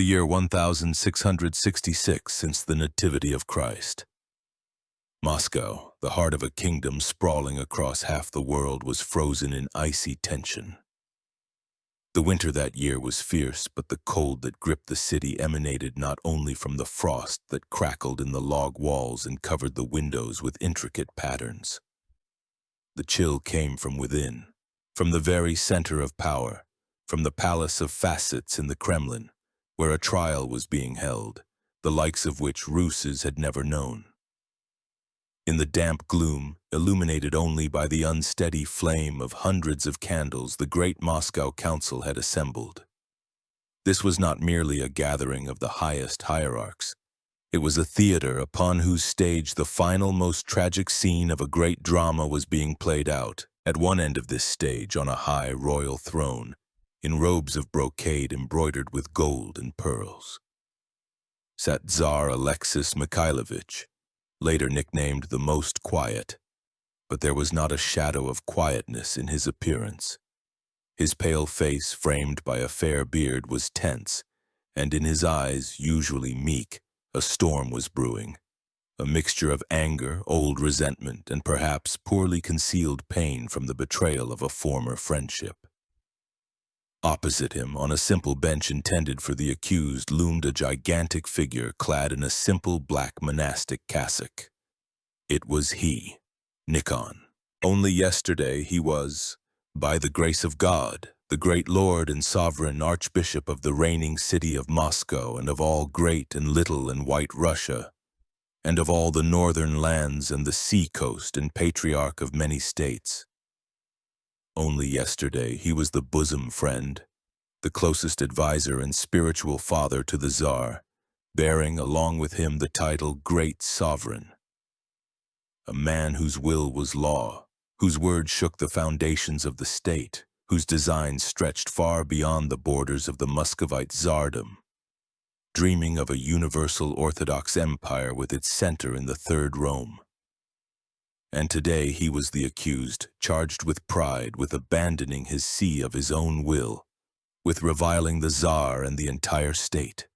the year 1666 since the Nativity of Christ. Moscow, the heart of a kingdom sprawling across half the world, was frozen in icy tension. The winter that year was fierce, but the cold that gripped the city emanated not only from the frost that crackled in the log walls and covered the windows with intricate patterns. The chill came from within, from the very center of power, from the palace of facets in the Kremlin, where a trial was being held, the likes of which Russes had never known. In the damp gloom, illuminated only by the unsteady flame of hundreds of candles, the great Moscow Council had assembled. This was not merely a gathering of the highest hierarchs. It was a theater upon whose stage the final, most tragic scene of a great drama was being played out. At one end of this stage, on a high royal throne, in robes of brocade embroidered with gold and pearls, sat Tsar Alexei Mikhailovich, later nicknamed the Most Quiet, but there was not a shadow of quietness in his appearance. His pale face, framed by a fair beard, was tense, and in his eyes, usually meek, a storm was brewing, a mixture of anger, old resentment, and perhaps poorly concealed pain from the betrayal of a former friendship. Opposite him, on a simple bench intended for the accused, loomed a gigantic figure clad in a simple black monastic cassock. It was he, Nikon. Only yesterday he was, by the grace of God, the great Lord and Sovereign Archbishop of the reigning city of Moscow and of all Great and Little and White Russia, and of all the northern lands and the sea coast, and Patriarch of many states. Only yesterday he was the bosom friend, the closest advisor and spiritual father to the Tsar, bearing along with him the title Great Sovereign. A man whose will was law, whose word shook the foundations of the state, whose designs stretched far beyond the borders of the Muscovite Tsardom, dreaming of a universal Orthodox empire with its center in the Third Rome. And today he was the accused, charged with pride, with abandoning his see of his own will, with reviling the Tsar and the entire state.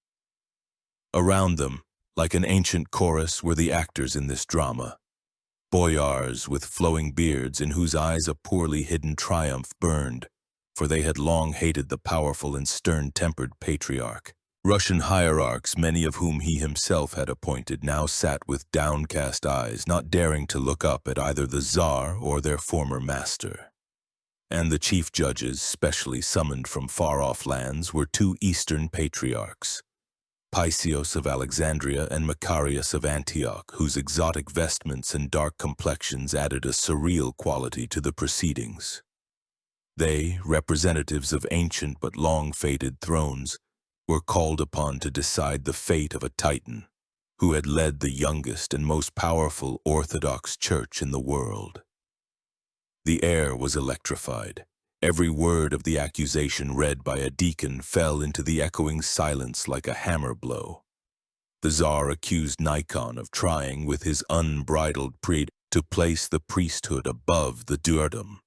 Around them, like an ancient chorus, were the actors in this drama, Boyars with flowing beards in whose eyes a poorly hidden triumph burned, for they had long hated the powerful and stern-tempered Patriarch. Russian hierarchs, many of whom he himself had appointed, now sat with downcast eyes, not daring to look up at either the Tsar or their former master. And the chief judges, specially summoned from far-off lands, were two Eastern patriarchs, Paisios of Alexandria and Macarius of Antioch, whose exotic vestments and dark complexions added a surreal quality to the proceedings. They, representatives of ancient but long-fated thrones, were called upon to decide the fate of a titan who had led the youngest and most powerful Orthodox Church in the world. The air was electrified. Every word of the accusation read by a deacon fell into the echoing silence like a hammer blow. The Tsar accused Nikon of trying, with his unbridled pride, to place the priesthood above the dukedom,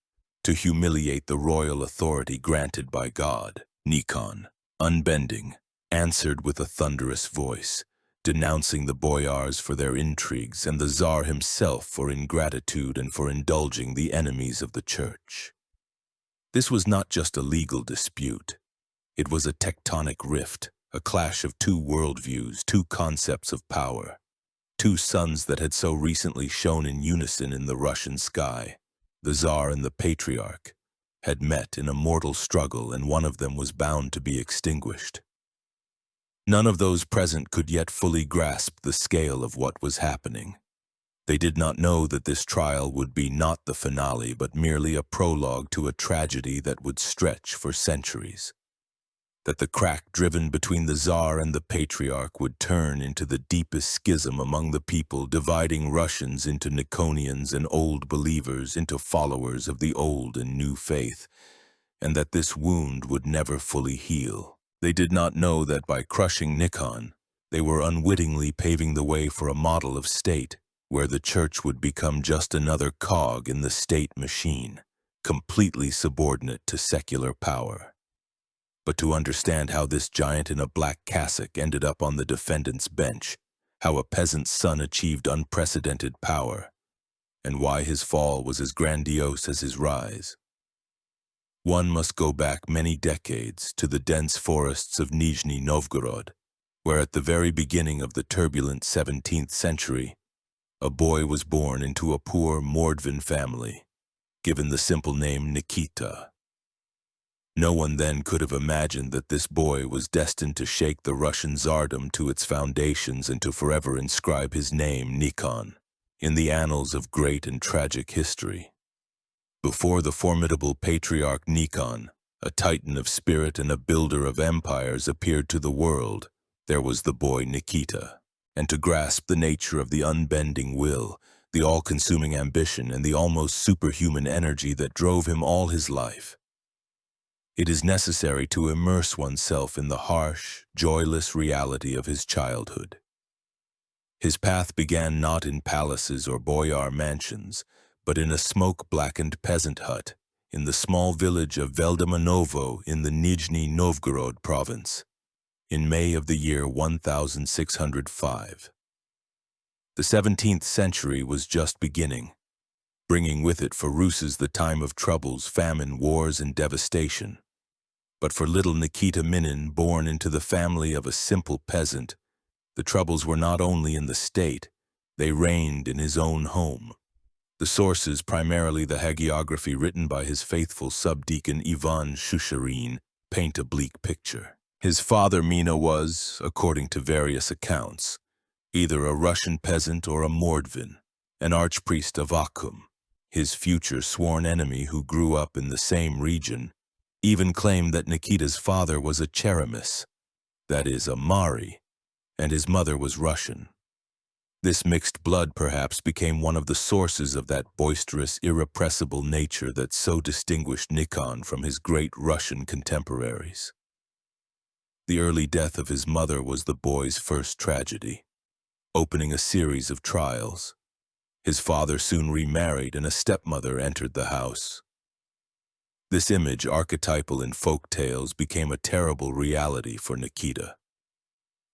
to humiliate the royal authority granted by God. Nikon, unbending, answered with a thunderous voice, denouncing the Boyars for their intrigues and the Tsar himself for ingratitude and for indulging the enemies of the Church. This was not just a legal dispute. It was a tectonic rift, a clash of two worldviews, two concepts of power, two suns that had so recently shone in unison in the Russian sky. The Tsar and the Patriarch had met in a mortal struggle, and one of them was bound to be extinguished. None of those present could yet fully grasp the scale of what was happening. They did not know that this trial would be not the finale, but merely a prologue to a tragedy that would stretch for centuries. That the crack driven between the Tsar and the Patriarch would turn into the deepest schism among the people, dividing Russians into Nikonians and old believers, into followers of the old and new faith, and that this wound would never fully heal. They did not know that by crushing Nikon, they were unwittingly paving the way for a model of state, where the Church would become just another cog in the state machine, completely subordinate to secular power. but to understand how this giant in a black cassock ended up on the defendant's bench, how a peasant's son achieved unprecedented power, and why his fall was as grandiose as his rise. One must go back many decades to the dense forests of Nizhny Novgorod, where at the very beginning of the turbulent 17th century, a boy was born into a poor Mordvin family, given the simple name Nikita. No one then could have imagined that this boy was destined to shake the Russian Tsardom to its foundations and to forever inscribe his name, Nikon, in the annals of great and tragic history. Before the formidable Patriarch Nikon, a titan of spirit and a builder of empires, appeared to the world, there was the boy Nikita. And to grasp the nature of the unbending will, the all-consuming ambition, and the almost superhuman energy that drove him all his life, it is necessary to immerse oneself in the harsh, joyless reality of his childhood. His path began not in palaces or boyar mansions, but in a smoke-blackened peasant hut in the small village of Veldamanovo in the Nizhny Novgorod province, in May of the year 1605. The 17th century was just beginning, bringing with it for Russes the time of troubles, famine, wars, and devastation. But for little Nikita Minin, born into the family of a simple peasant, the troubles were not only in the state, they reigned in his own home. The sources, primarily the hagiography written by his faithful subdeacon Ivan Shusharin, paint a bleak picture. His father Mina was, according to various accounts, either a Russian peasant or a Mordvin, an archpriest Avvakum. His future sworn enemy, who grew up in the same region, even claimed that Nikita's father was a Cheremis, that is, a Mari, and his mother was Russian. This mixed blood perhaps became one of the sources of that boisterous, irrepressible nature that so distinguished Nikon from his great Russian contemporaries. The early death of his mother was the boy's first tragedy, opening a series of trials. His father soon remarried and a stepmother entered the house. This image, archetypal in folk tales, became a terrible reality for Nikita.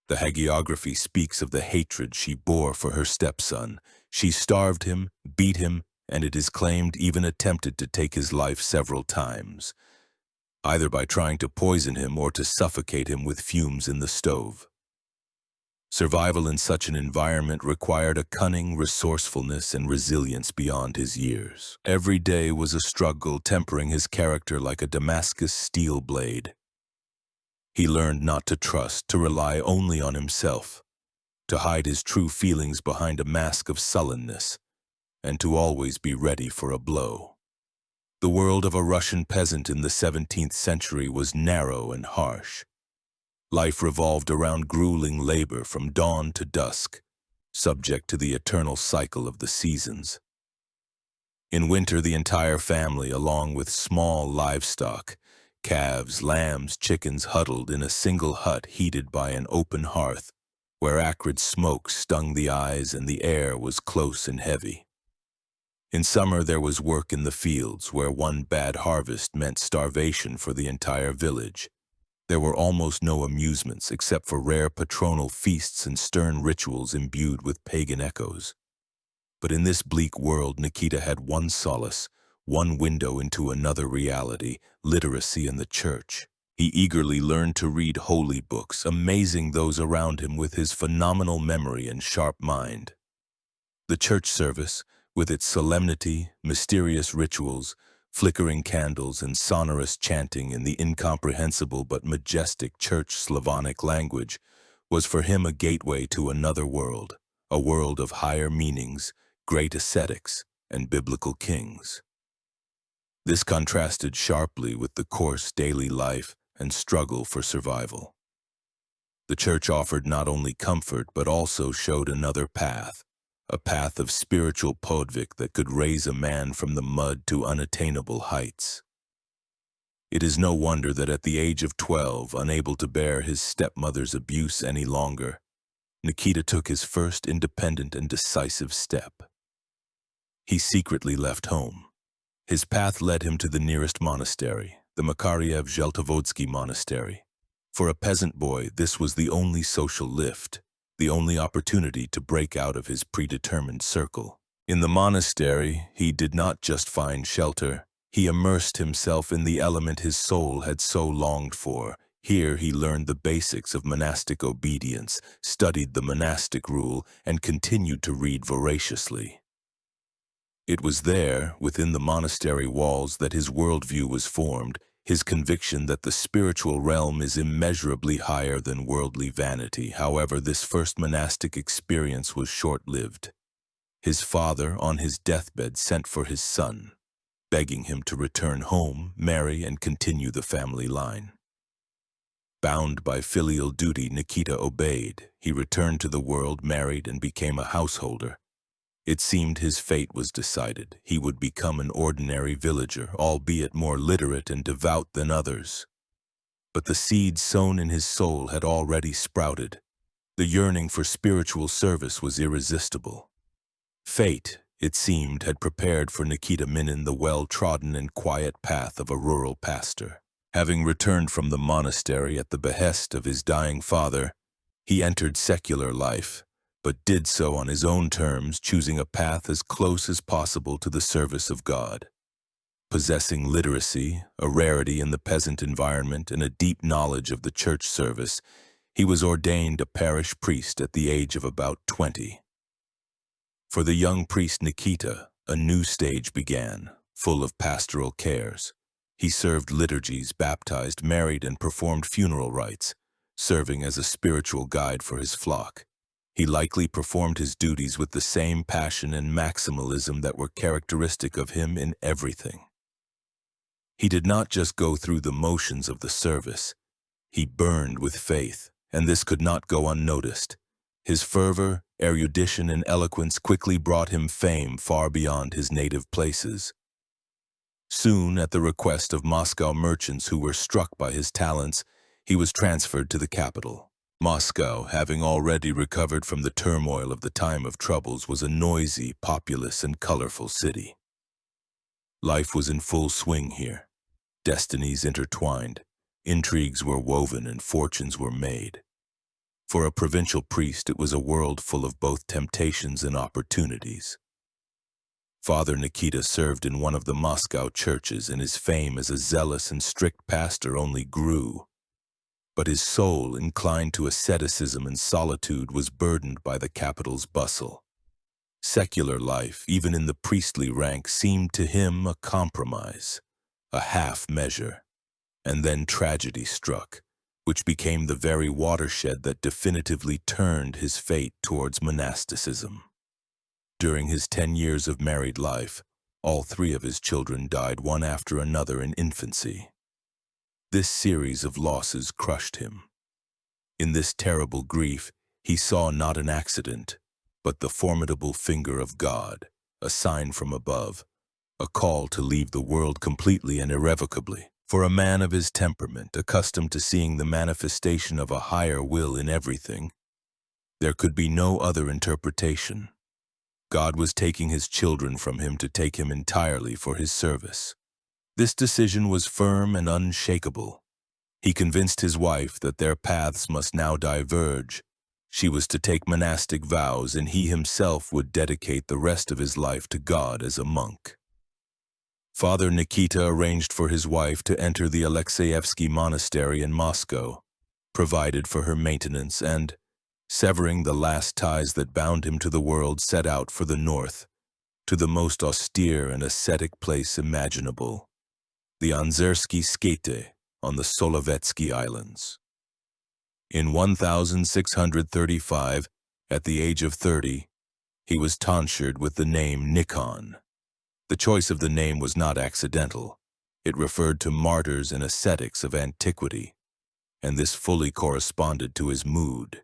The hagiography speaks of the hatred she bore for her stepson. She starved him, beat him, and it is claimed even attempted to take his life several times, either by trying to poison him or to suffocate him with fumes in the stove. Survival in such an environment required a cunning, resourcefulness, and resilience beyond his years. Every day was a struggle, tempering his character like a Damascus steel blade. He learned not to trust, to rely only on himself, to hide his true feelings behind a mask of sullenness, and to always be ready for a blow. The world of a Russian peasant in the 17th century was narrow and harsh. Life revolved around grueling labor from dawn to dusk, subject to the eternal cycle of the seasons. In winter, the entire family, along with small livestock, calves, lambs, chickens, huddled in a single hut heated by an open hearth, where acrid smoke stung the eyes and the air was close and heavy. In summer, there was work in the fields, where one bad harvest meant starvation for the entire village. There were almost no amusements except for rare patronal feasts and stern rituals imbued with pagan echoes. But in this bleak world, Nikita had one solace, one window into another reality: literacy in the church. He eagerly learned to read holy books, amazing those around him with his phenomenal memory and sharp mind. The church service, with its solemnity, mysterious rituals, flickering candles, and sonorous chanting in the incomprehensible but majestic church Slavonic language, was for him a gateway to another world, a world of higher meanings, great ascetics, and biblical kings. This contrasted sharply with the coarse daily life and struggle for survival. The church offered not only comfort but also showed another path, a path of spiritual podvik that could raise a man from the mud to unattainable heights. It is no wonder that at the age of 12, unable to bear his stepmother's abuse any longer, Nikita took his first independent and decisive step. He secretly left home. His path led him to the nearest monastery, the Makariv-Zheltovodsky Monastery. For a peasant boy, this was the only social lift, the only opportunity to break out of his predetermined circle. In the monastery, he did not just find shelter, he immersed himself in the element his soul had so longed for. Here he learned the basics of monastic obedience, studied the monastic rule, and continued to read voraciously. It was there, within the monastery walls, that his worldview was formed, his conviction that the spiritual realm is immeasurably higher than worldly vanity. However, this first monastic experience was short-lived. His father, on his deathbed, sent for his son, begging him to return home, marry, and continue the family line. Bound by filial duty, Nikita obeyed. He returned to the world, married, and became a householder. It seemed his fate was decided. He would become an ordinary villager, albeit more literate and devout than others. But the seed sown in his soul had already sprouted. The yearning for spiritual service was irresistible. Fate, it seemed, had prepared for Nikita Minin the well-trodden and quiet path of a rural pastor. Having returned from the monastery at the behest of his dying father, he entered secular life, but did so on his own terms, choosing a path as close as possible to the service of God. Possessing literacy, a rarity in the peasant environment, and a deep knowledge of the church service, he was ordained a parish priest at the age of about 20. For the young priest Nikita, a new stage began, full of pastoral cares. He served liturgies, baptized, married, and performed funeral rites, serving as a spiritual guide for his flock. He likely performed his duties with the same passion and maximalism that were characteristic of him in everything. He did not just go through the motions of the service. He burned with faith, and this could not go unnoticed. His fervor, erudition, and eloquence quickly brought him fame far beyond his native places. Soon, at the request of Moscow merchants who were struck by his talents, he was transferred to the capital. Moscow, having already recovered from the turmoil of the time of troubles, was a noisy, populous, and colorful city. Life was in full swing here. Destinies intertwined, intrigues were woven, and fortunes were made. For a provincial priest, it was a world full of both temptations and opportunities. Father Nikita served in one of the Moscow churches, and his fame as a zealous and strict pastor only grew. But his soul, inclined to asceticism and solitude, was burdened by the capital's bustle. Secular life, even in the priestly rank, seemed to him a compromise, a half measure. And then tragedy struck, which became the very watershed that definitively turned his fate towards monasticism. During his 10 years of married life, all 3 of his children died one after another in infancy. This series of losses crushed him. In this terrible grief, he saw not an accident, but the formidable finger of God, a sign from above, a call to leave the world completely and irrevocably. For a man of his temperament, accustomed to seeing the manifestation of a higher will in everything, there could be no other interpretation. God was taking his children from him to take him entirely for his service. This decision was firm and unshakable. He convinced his wife that their paths must now diverge. She was to take monastic vows, and he himself would dedicate the rest of his life to God as a monk. Father Nikita arranged for his wife to enter the Alexeyevsky Monastery in Moscow, provided for her maintenance, and, severing the last ties that bound him to the world, set out for the north, to the most austere and ascetic place imaginable, the Anzersky Skete on the Solovetsky Islands. In 1635, at the age of 30, he was tonsured with the name Nikon. The choice of the name was not accidental. It referred to martyrs and ascetics of antiquity, and this fully corresponded to his mood.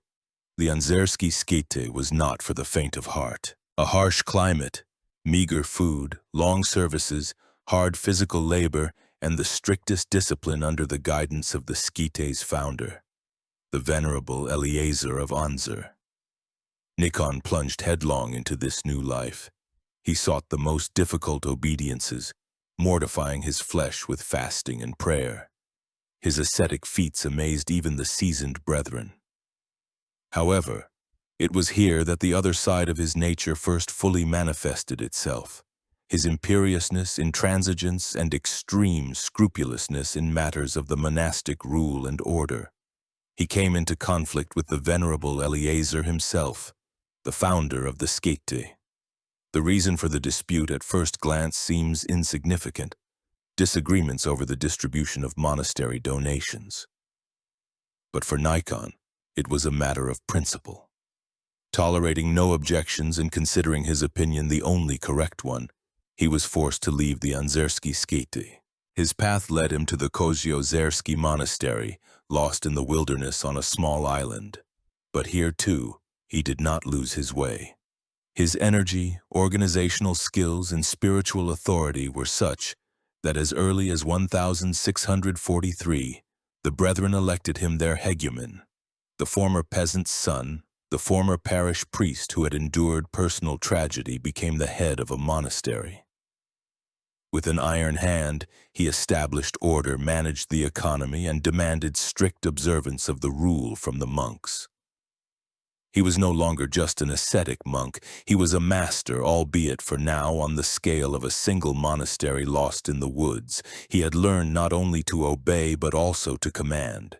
The Anzersky Skete was not for the faint of heart. A harsh climate, meager food, long services, hard physical labor, and the strictest discipline under the guidance of the Skete's founder, the venerable Eliezer of Anzer. Nikon plunged headlong into this new life. He sought the most difficult obediences, mortifying his flesh with fasting and prayer. His ascetic feats amazed even the seasoned brethren. However, it was here that the other side of his nature first fully manifested itself. His imperiousness, intransigence, and extreme scrupulousness in matters of the monastic rule and order. He came into conflict with the venerable Eleazar himself, the founder of the Skete. The reason for the dispute at first glance seems insignificant: disagreements over the distribution of monastery donations. But for Nikon, it was a matter of principle. Tolerating no objections and considering his opinion the only correct one, he was forced to leave the Anzersky Skete. His path led him to the Koziozersky Monastery, lost in the wilderness on a small island. But here, too, he did not lose his way. His energy, organizational skills, and spiritual authority were such that as early as 1643, the brethren elected him their hegumen. The former peasant's son, the former parish priest who had endured personal tragedy, became the head of a monastery. With an iron hand, he established order, managed the economy, and demanded strict observance of the rule from the monks. He was no longer just an ascetic monk, he was a master, albeit for now on the scale of a single monastery lost in the woods. He had learned not only to obey but also to command,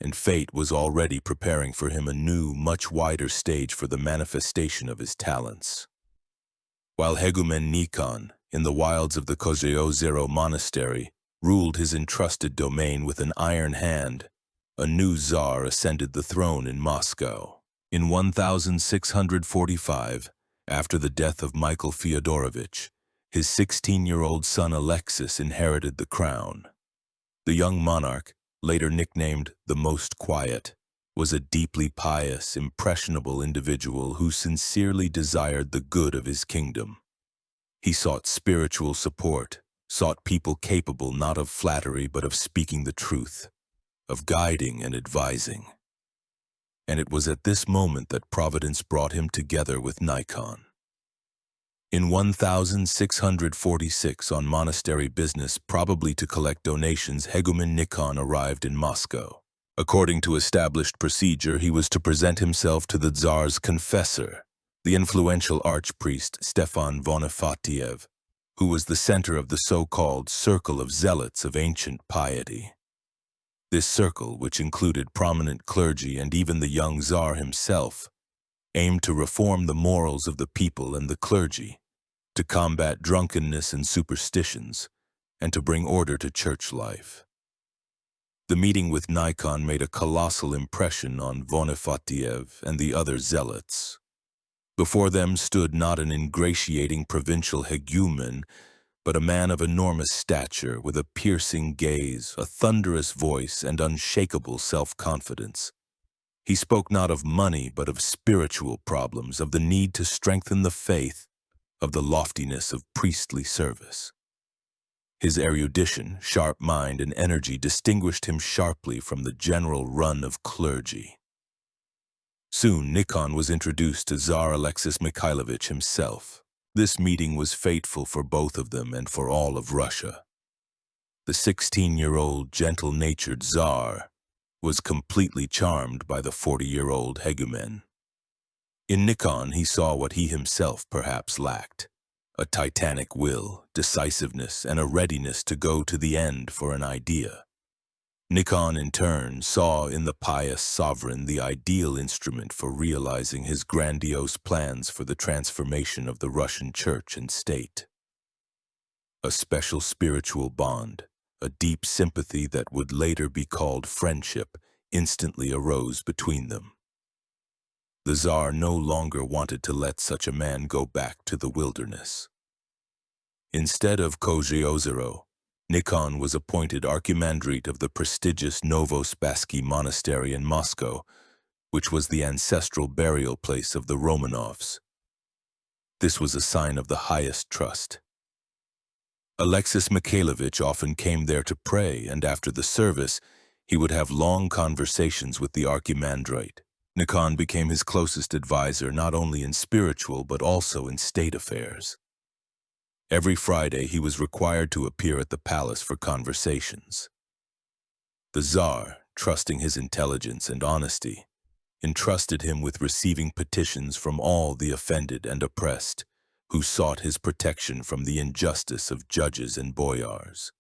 and fate was already preparing for him a new, much wider stage for the manifestation of his talents. While hegumen Nikon, in the wilds of the Koziozero Monastery, ruled his entrusted domain with an iron hand, a new Tsar ascended the throne in Moscow. In 1645, after the death of Michael Fyodorovich, his 16-year-old son Alexis inherited the crown. The young monarch, later nicknamed the Most Quiet, was a deeply pious, impressionable individual who sincerely desired the good of his kingdom. He sought spiritual support, sought people capable not of flattery but of speaking the truth, of guiding and advising. And it was at this moment that Providence brought him together with Nikon. In 1646, on monastery business, probably to collect donations, hegumen Nikon arrived in Moscow. According to established procedure, he was to present himself to the Tsar's confessor, the influential archpriest Stefan Vonifatiev, who was the center of the so-called circle of zealots of ancient piety. This circle, which included prominent clergy and even the young Tsar himself, aimed to reform the morals of the people and the clergy, to combat drunkenness and superstitions, and to bring order to church life. The meeting with Nikon made a colossal impression on Vonifatiev and the other zealots. Before them stood not an ingratiating provincial hegumen, but a man of enormous stature, with a piercing gaze, a thunderous voice, and unshakable self-confidence. He spoke not of money, but of spiritual problems, of the need to strengthen the faith, of the loftiness of priestly service. His erudition, sharp mind, and energy distinguished him sharply from the general run of clergy. Soon Nikon was introduced to Tsar Alexei Mikhailovich himself. This meeting was fateful for both of them and for all of Russia. The 16-year-old, gentle-natured Tsar was completely charmed by the 40-year-old hegumen. In Nikon he saw what he himself perhaps lacked: a titanic will, decisiveness, and a readiness to go to the end for an idea. Nikon, in turn, saw in the pious sovereign the ideal instrument for realizing his grandiose plans for the transformation of the Russian church and state. A special spiritual bond, a deep sympathy that would later be called friendship, instantly arose between them. The Tsar no longer wanted to let such a man go back to the wilderness. Instead of Koziozero, Nikon was appointed archimandrite of the prestigious Novospassky Monastery in Moscow, which was the ancestral burial place of the Romanovs. This was a sign of the highest trust. Alexis Mikhailovich often came there to pray, and after the service, he would have long conversations with the archimandrite. Nikon became his closest advisor not only in spiritual but also in state affairs. Every Friday he was required to appear at the palace for conversations. The Tsar, trusting his intelligence and honesty, entrusted him with receiving petitions from all the offended and oppressed, who sought his protection from the injustice of judges and boyars.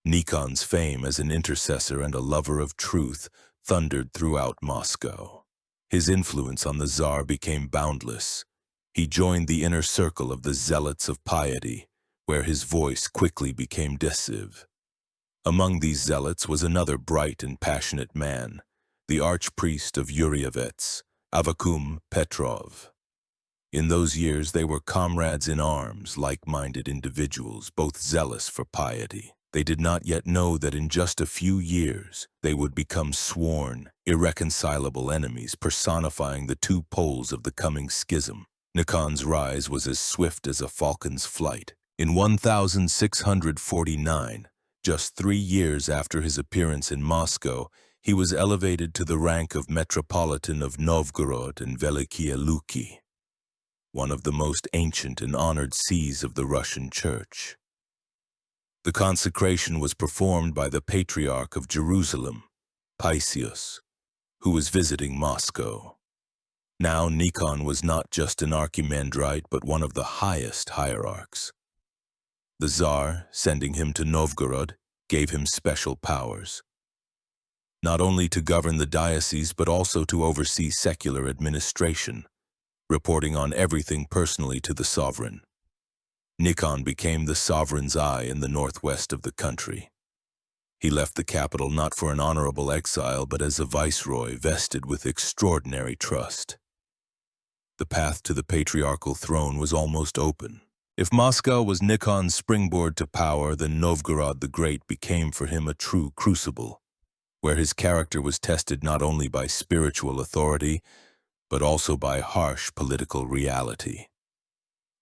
Nikon's fame as an intercessor and a lover of truth thundered throughout Moscow. His influence on the Tsar became boundless. He joined the inner circle of the zealots of piety, where his voice quickly became decisive. Among these zealots was another bright and passionate man, the archpriest of Urievets, Avvakum Petrov. In those years they were comrades in arms, like-minded individuals, both zealous for piety. They did not yet know that in just a few years they would become sworn, irreconcilable enemies, personifying the two poles of the coming schism. Nikon's rise was as swift as a falcon's flight. In 1649, just 3 years after his appearance in Moscow, he was elevated to the rank of Metropolitan of Novgorod and Velikiye Luki, one of the most ancient and honored sees of the Russian Church. The consecration was performed by the Patriarch of Jerusalem, Paisius, who was visiting Moscow. Now Nikon was not just an archimandrite, but one of the highest hierarchs. The Tsar, sending him to Novgorod, gave him special powers, not only to govern the diocese but also to oversee secular administration, reporting on everything personally to the sovereign. Nikon became the sovereign's eye in the northwest of the country. He left the capital not for an honorable exile, but as a viceroy vested with extraordinary trust. The path to the patriarchal throne was almost open. If Moscow was Nikon's springboard to power, then Novgorod the Great became for him a true crucible, where his character was tested not only by spiritual authority, but also by harsh political reality.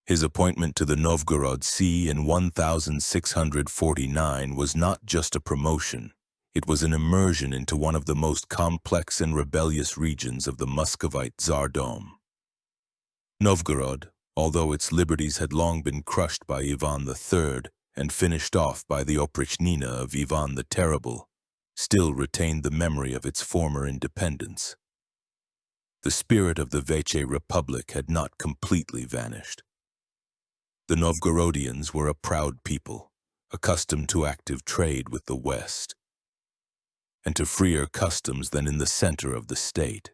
His appointment to the Novgorod See in 1649 was not just a promotion, it was an immersion into one of the most complex and rebellious regions of the Muscovite Tsardom. Novgorod, although its liberties had long been crushed by Ivan III and finished off by the Oprichnina of Ivan the Terrible, still retained the memory of its former independence. The spirit of the Veche Republic had not completely vanished. The Novgorodians were a proud people, accustomed to active trade with the West, and to freer customs than in the center of the state.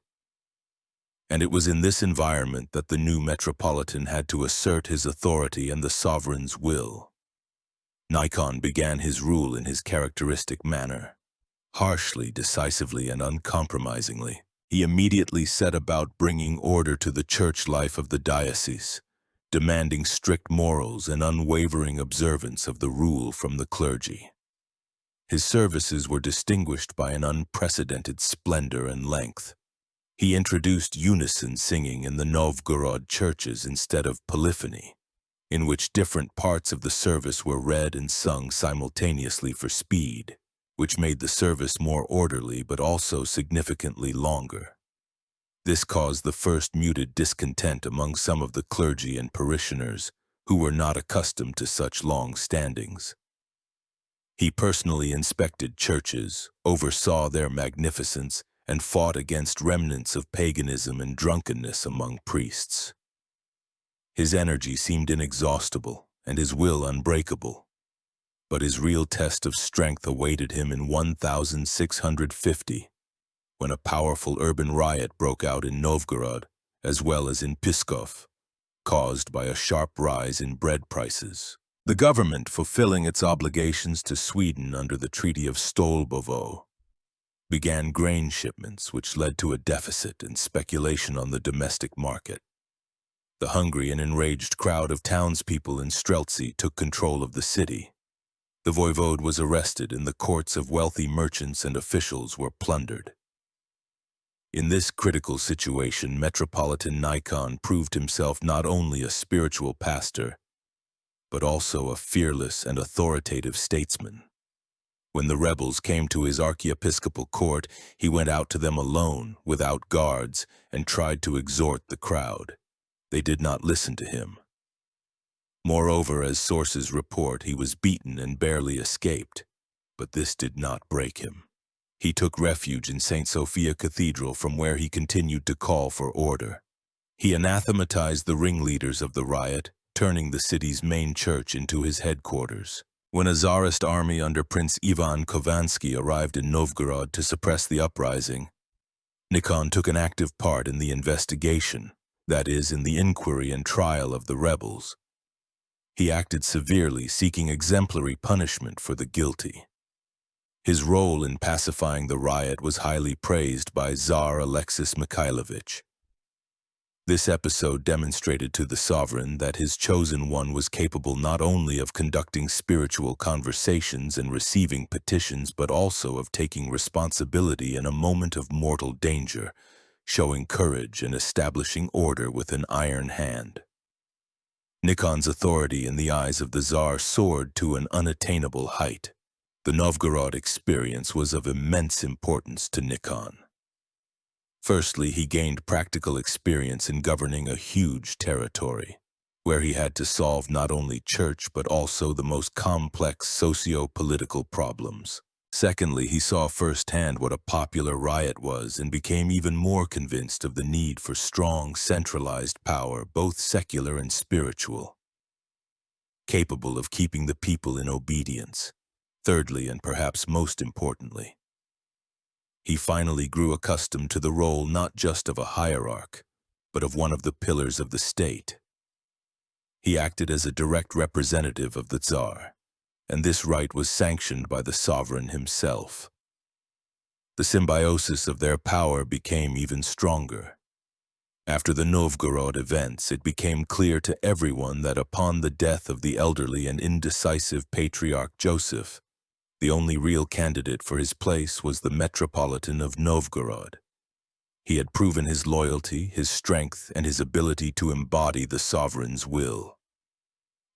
And it was in this environment that the new Metropolitan had to assert his authority and the sovereign's will. Nikon began his rule in his characteristic manner. Harshly, decisively, and uncompromisingly, he immediately set about bringing order to the church life of the diocese, demanding strict morals and unwavering observance of the rule from the clergy. His services were distinguished by an unprecedented splendor and length. He introduced unison singing in the Novgorod churches instead of polyphony, in which different parts of the service were read and sung simultaneously for speed, which made the service more orderly but also significantly longer. This caused the first muted discontent among some of the clergy and parishioners who were not accustomed to such long standings. He personally inspected churches, oversaw their magnificence, and fought against remnants of paganism and drunkenness among priests. His energy seemed inexhaustible and his will unbreakable, but his real test of strength awaited him in 1650, when a powerful urban riot broke out in Novgorod, as well as in Pskov, caused by a sharp rise in bread prices. The government, fulfilling its obligations to Sweden under the Treaty of Stolbovo, began grain shipments, which led to a deficit and speculation on the domestic market. The hungry and enraged crowd of townspeople in Streltsy took control of the city. The voivode was arrested, and the courts of wealthy merchants and officials were plundered. In this critical situation, Metropolitan Nikon proved himself not only a spiritual pastor, but also a fearless and authoritative statesman. When the rebels came to his archiepiscopal court, he went out to them alone, without guards, and tried to exhort the crowd. They did not listen to him. Moreover, as sources report, he was beaten and barely escaped. But this did not break him. He took refuge in St. Sophia Cathedral, from where he continued to call for order. He anathematized the ringleaders of the riot, turning the city's main church into his headquarters. When a Tsarist army under Prince Ivan Khovansky arrived in Novgorod to suppress the uprising, Nikon took an active part in the investigation, that is, in the inquiry and trial of the rebels. He acted severely, seeking exemplary punishment for the guilty. His role in pacifying the riot was highly praised by Tsar Alexei Mikhailovich. This episode demonstrated to the sovereign that his chosen one was capable not only of conducting spiritual conversations and receiving petitions, but also of taking responsibility in a moment of mortal danger, showing courage and establishing order with an iron hand. Nikon's authority in the eyes of the Tsar soared to an unattainable height. The Novgorod experience was of immense importance to Nikon. Firstly, he gained practical experience in governing a huge territory, where he had to solve not only church but also the most complex socio-political problems. Secondly, he saw firsthand what a popular riot was and became even more convinced of the need for strong, centralized power, both secular and spiritual, capable of keeping the people in obedience. Thirdly, and perhaps most importantly, he finally grew accustomed to the role not just of a hierarch, but of one of the pillars of the state. He acted as a direct representative of the Tsar, and this right was sanctioned by the sovereign himself. The symbiosis of their power became even stronger. After the Novgorod events, it became clear to everyone that upon the death of the elderly and indecisive Patriarch Joseph, the only real candidate for his place was the Metropolitan of Novgorod. He had proven his loyalty, his strength, and his ability to embody the sovereign's will.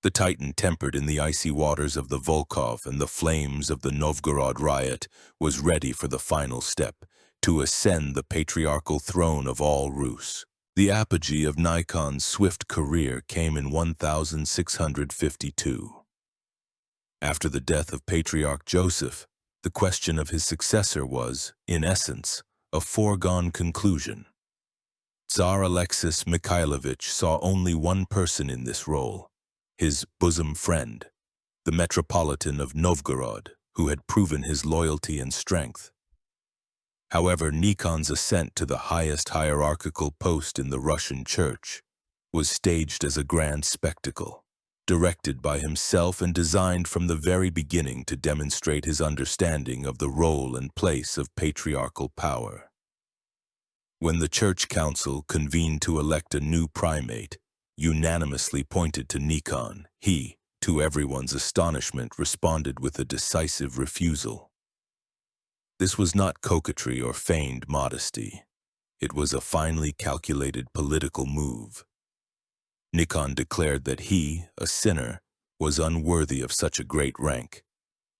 The Titan, tempered in the icy waters of the Volkhov and the flames of the Novgorod riot, was ready for the final step, to ascend the patriarchal throne of all Rus. The apogee of Nikon's swift career came in 1652. After the death of Patriarch Joseph, the question of his successor was, in essence, a foregone conclusion. Tsar Alexei Mikhailovich saw only one person in this role, his bosom friend, the Metropolitan of Novgorod, who had proven his loyalty and strength. However, Nikon's ascent to the highest hierarchical post in the Russian Church was staged as a grand spectacle, directed by himself and designed from the very beginning to demonstrate his understanding of the role and place of patriarchal power. When the Church Council convened to elect a new primate, unanimously pointed to Nikon, he, to everyone's astonishment, responded with a decisive refusal. This was not coquetry or feigned modesty. It was a finely calculated political move. Nikon declared that he, a sinner, was unworthy of such a great rank.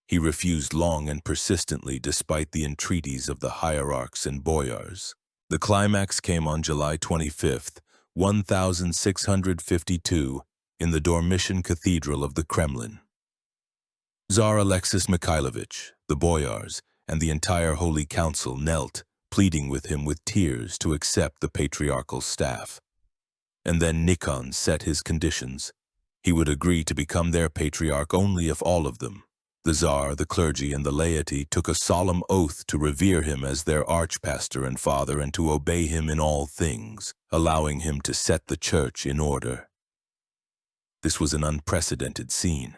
He refused long and persistently despite the entreaties of the hierarchs and boyars. The climax came on July 25, 1652, in the Dormition Cathedral of the Kremlin. Tsar Alexei Mikhailovich, the boyars, and the entire Holy Council knelt, pleading with him with tears to accept the patriarchal staff. And then Nikon set his conditions. He would agree to become their patriarch only if all of them, the Tsar, the clergy, and the laity, took a solemn oath to revere him as their archpastor and father and to obey him in all things, allowing him to set the church in order. This was an unprecedented scene.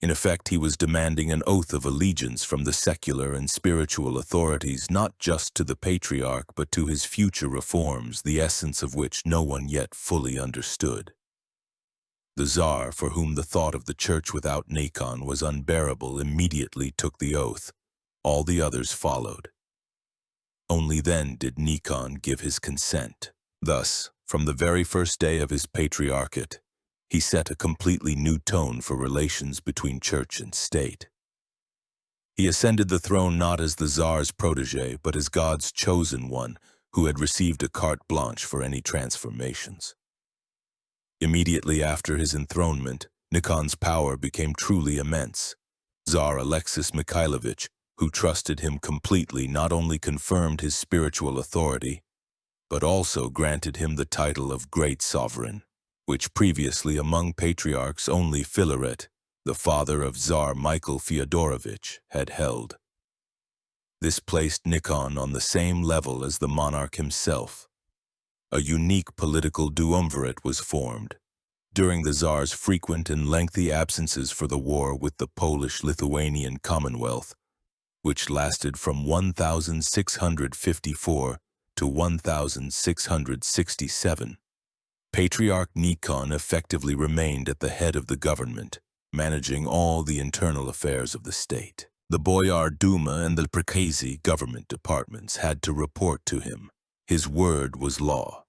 In effect, he was demanding an oath of allegiance from the secular and spiritual authorities, not just to the patriarch, but to his future reforms, the essence of which no one yet fully understood. The Tsar, for whom the thought of the church without Nikon was unbearable, immediately took the oath. All the others followed. Only then did Nikon give his consent. Thus, from the very first day of his patriarchate, he set a completely new tone for relations between church and state. He ascended the throne not as the Tsar's protege, but as God's chosen one, who had received a carte blanche for any transformations. Immediately after his enthronement, Nikon's power became truly immense. Tsar Alexei Mikhailovich, who trusted him completely, not only confirmed his spiritual authority, but also granted him the title of Great Sovereign, which previously among patriarchs only Filaret, the father of Tsar Michael Fyodorovich, had held. This placed Nikon on the same level as the monarch himself. A unique political duumvirate was formed. During the Tsar's frequent and lengthy absences for the war with the Polish-Lithuanian Commonwealth, which lasted from 1654 to 1667, Patriarch Nikon effectively remained at the head of the government, managing all the internal affairs of the state. The Boyar Duma and the Prikazy government departments had to report to him. His word was law.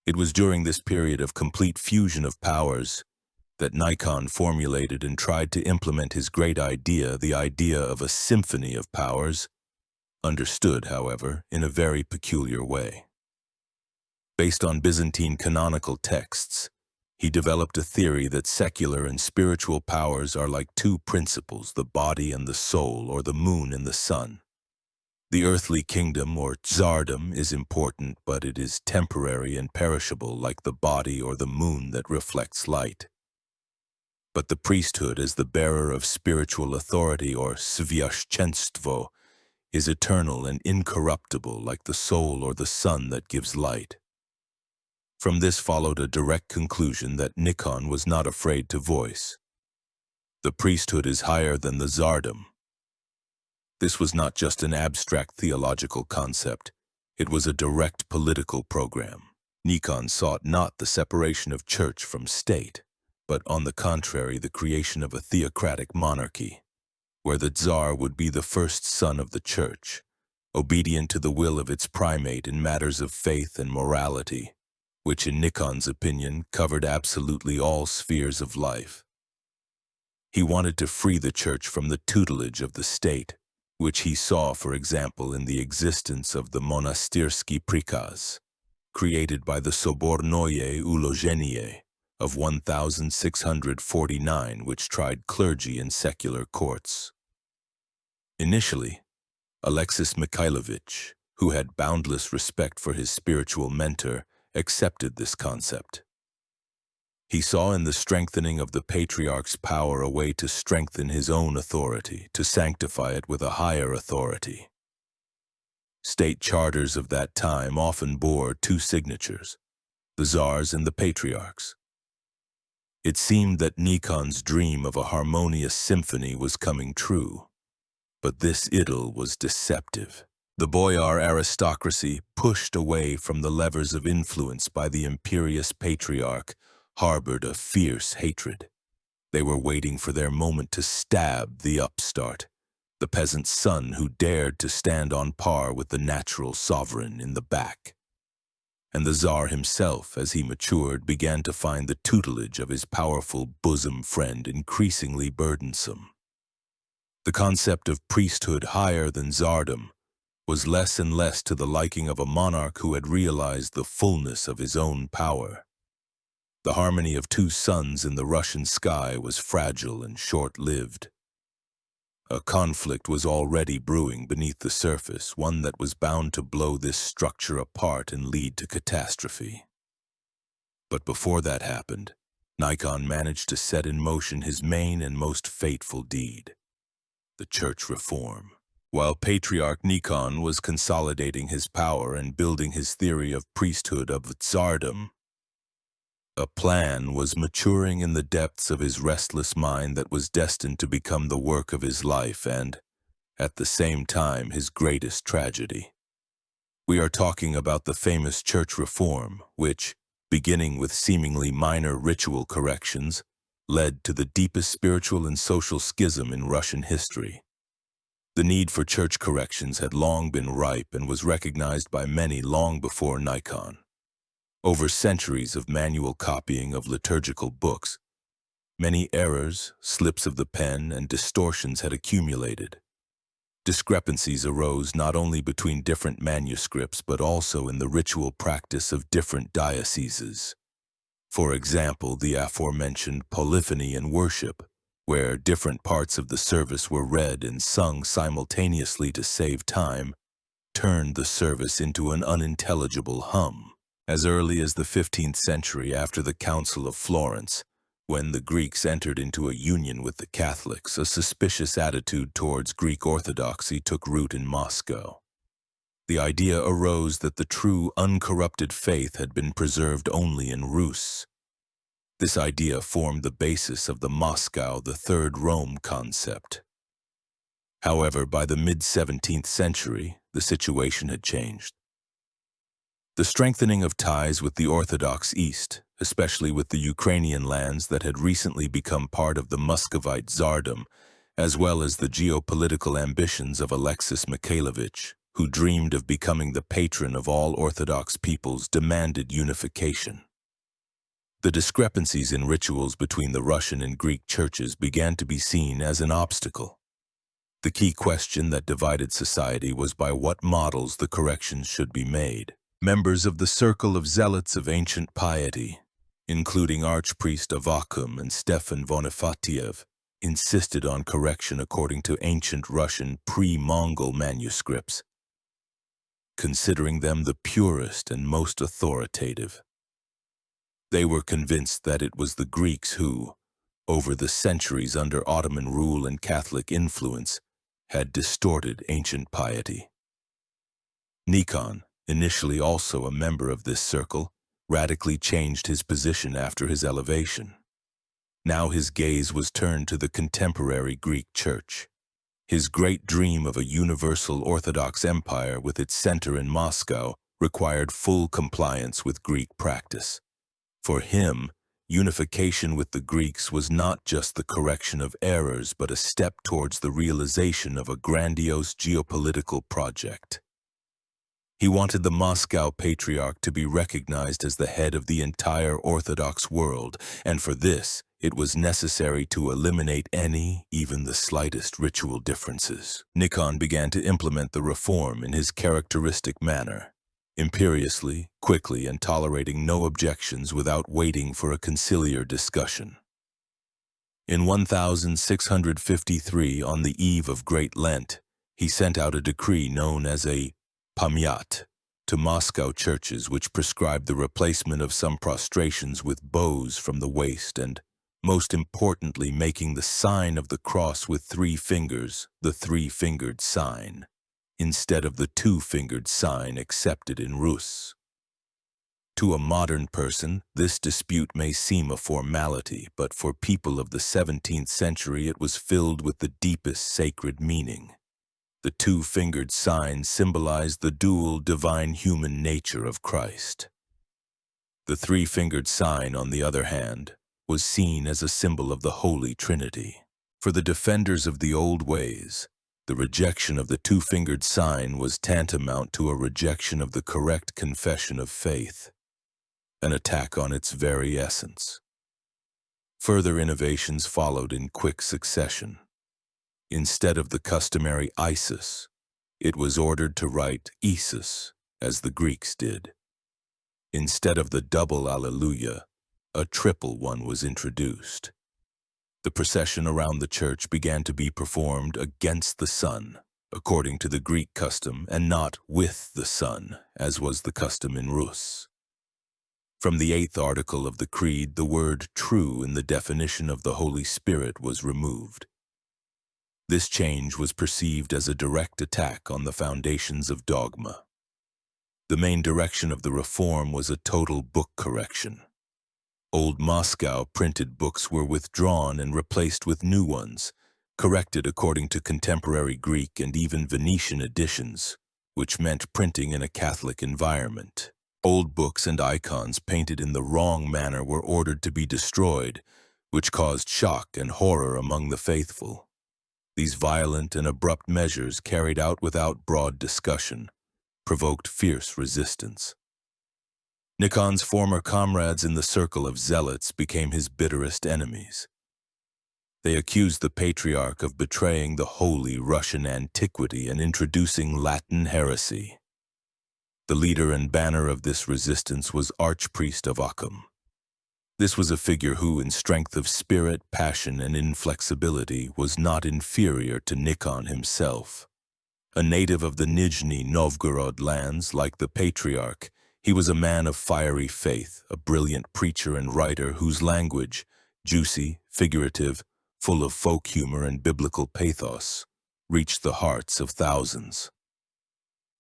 It was during this period of complete fusion of powers that Nikon formulated and tried to implement his great idea, the idea of a symphony of powers, understood, however, in a very peculiar way. Based on Byzantine canonical texts, he developed a theory that secular and spiritual powers are like two principles, the body and the soul, or the moon and the sun. The earthly kingdom, or tsardom, is important, but it is temporary and perishable, like the body or the moon that reflects light. But the priesthood, as the bearer of spiritual authority, or svyashchenstvo, is eternal and incorruptible, like the soul or the sun that gives light. From this followed a direct conclusion that Nikon was not afraid to voice. The priesthood is higher than the tsardom. This was not just an abstract theological concept, it was a direct political program. Nikon sought not the separation of church from state, but on the contrary the creation of a theocratic monarchy, where the Tsar would be the first son of the church, obedient to the will of its primate in matters of faith and morality, which in Nikon's opinion covered absolutely all spheres of life. He wanted to free the church from the tutelage of the state, which he saw, for example, in the existence of the Monastyrsky Prikaz, created by the Sobornoye Ulozhenie of 1649, which tried clergy in secular courts. Initially, Alexis Mikhailovich, who had boundless respect for his spiritual mentor, accepted this concept. He saw in the strengthening of the Patriarch's power a way to strengthen his own authority, to sanctify it with a higher authority. State charters of that time often bore two signatures, the Tsar's and the Patriarch's. It seemed that Nikon's dream of a harmonious symphony was coming true, but this idyll was deceptive. The boyar aristocracy, pushed away from the levers of influence by the imperious Patriarch, harbored a fierce hatred. They were waiting for their moment to stab the upstart, the peasant's son who dared to stand on par with the natural sovereign, in the back. And the Tsar himself, as he matured, began to find the tutelage of his powerful bosom friend increasingly burdensome. The concept of priesthood higher than tsardom was less and less to the liking of a monarch who had realized the fullness of his own power. The harmony of two suns in the Russian sky was fragile and short-lived. A conflict was already brewing beneath the surface, one that was bound to blow this structure apart and lead to catastrophe. But before that happened, Nikon managed to set in motion his main and most fateful deed, the church reform. While Patriarch Nikon was consolidating his power and building his theory of priesthood of tsardom, a plan was maturing in the depths of his restless mind that was destined to become the work of his life and, at the same time, his greatest tragedy. We are talking about the famous church reform, which, beginning with seemingly minor ritual corrections, led to the deepest spiritual and social schism in Russian history. The need for church corrections had long been ripe and was recognized by many long before Nikon. Over centuries of manual copying of liturgical books, many errors, slips of the pen, and distortions had accumulated. Discrepancies arose not only between different manuscripts but also in the ritual practice of different dioceses. For example, the aforementioned polyphony in worship, where different parts of the service were read and sung simultaneously to save time, turned the service into an unintelligible hum. As early as the 15th century, after the Council of Florence, when the Greeks entered into a union with the Catholics, a suspicious attitude towards Greek Orthodoxy took root in Moscow. The idea arose that the true, uncorrupted faith had been preserved only in Rus. This idea formed the basis of the Moscow, the Third Rome concept. However, by the mid-17th century, the situation had changed. The strengthening of ties with the Orthodox East, especially with the Ukrainian lands that had recently become part of the Muscovite Tsardom, as well as the geopolitical ambitions of Alexis Mikhailovich, who dreamed of becoming the patron of all Orthodox peoples, demanded unification. The discrepancies in rituals between the Russian and Greek churches began to be seen as an obstacle. The key question that divided society was by what models the corrections should be made. Members of the circle of zealots of ancient piety, including Archpriest Avvakum and Stefan Vonifatiev, insisted on correction according to ancient Russian pre-Mongol manuscripts, considering them the purest and most authoritative. They were convinced that it was the Greeks who, over the centuries under Ottoman rule and Catholic influence, had distorted ancient piety. Nikon, initially also a member of this circle, radically changed his position after his elevation. Now his gaze was turned to the contemporary Greek Church. His great dream of a universal Orthodox empire with its center in Moscow required full compliance with Greek practice. For him, unification with the Greeks was not just the correction of errors, but a step towards the realization of a grandiose geopolitical project. He wanted the Moscow Patriarch to be recognized as the head of the entire Orthodox world, and for this, it was necessary to eliminate any, even the slightest ritual differences. Nikon began to implement the reform in his characteristic manner, imperiously, quickly, and tolerating no objections without waiting for a conciliar discussion. In 1653, on the eve of Great Lent, he sent out a decree known as a pamyat to Moscow churches, which prescribed the replacement of some prostrations with bows from the waist and, most importantly, making the sign of the cross with 3 fingers, the 3-fingered sign, instead of the 2-fingered sign accepted in Rus. To a modern person, this dispute may seem a formality, but for people of the 17th century it was filled with the deepest sacred meaning. The 2-fingered sign symbolized the dual divine-human nature of Christ. The 3-fingered sign, on the other hand, was seen as a symbol of the Holy Trinity. For the defenders of the old ways, the rejection of the 2-fingered sign was tantamount to a rejection of the correct confession of faith, an attack on its very essence. Further innovations followed in quick succession. Instead of the customary Isis, it was ordered to write Isis, as the Greeks did. Instead of the double Alleluia, a triple one was introduced. The procession around the church began to be performed against the sun, according to the Greek custom, and not with the sun, as was the custom in Rus. From the 8th article of the Creed, the word true in the definition of the Holy Spirit was removed. This change was perceived as a direct attack on the foundations of dogma. The main direction of the reform was a total book correction. Old Moscow printed books were withdrawn and replaced with new ones, corrected according to contemporary Greek and even Venetian editions, which meant printing in a Catholic environment. Old books and icons painted in the wrong manner were ordered to be destroyed, which caused shock and horror among the faithful. These violent and abrupt measures, carried out without broad discussion, provoked fierce resistance. Nikon's former comrades in the circle of zealots became his bitterest enemies. They accused the Patriarch of betraying the holy Russian antiquity and introducing Latin heresy. The leader and banner of this resistance was Archpriest Avvakum. This was a figure who, in strength of spirit, passion, and inflexibility, was not inferior to Nikon himself. A native of the Nizhny Novgorod lands, like the Patriarch, he was a man of fiery faith, a brilliant preacher and writer whose language, juicy, figurative, full of folk humor and biblical pathos, reached the hearts of thousands.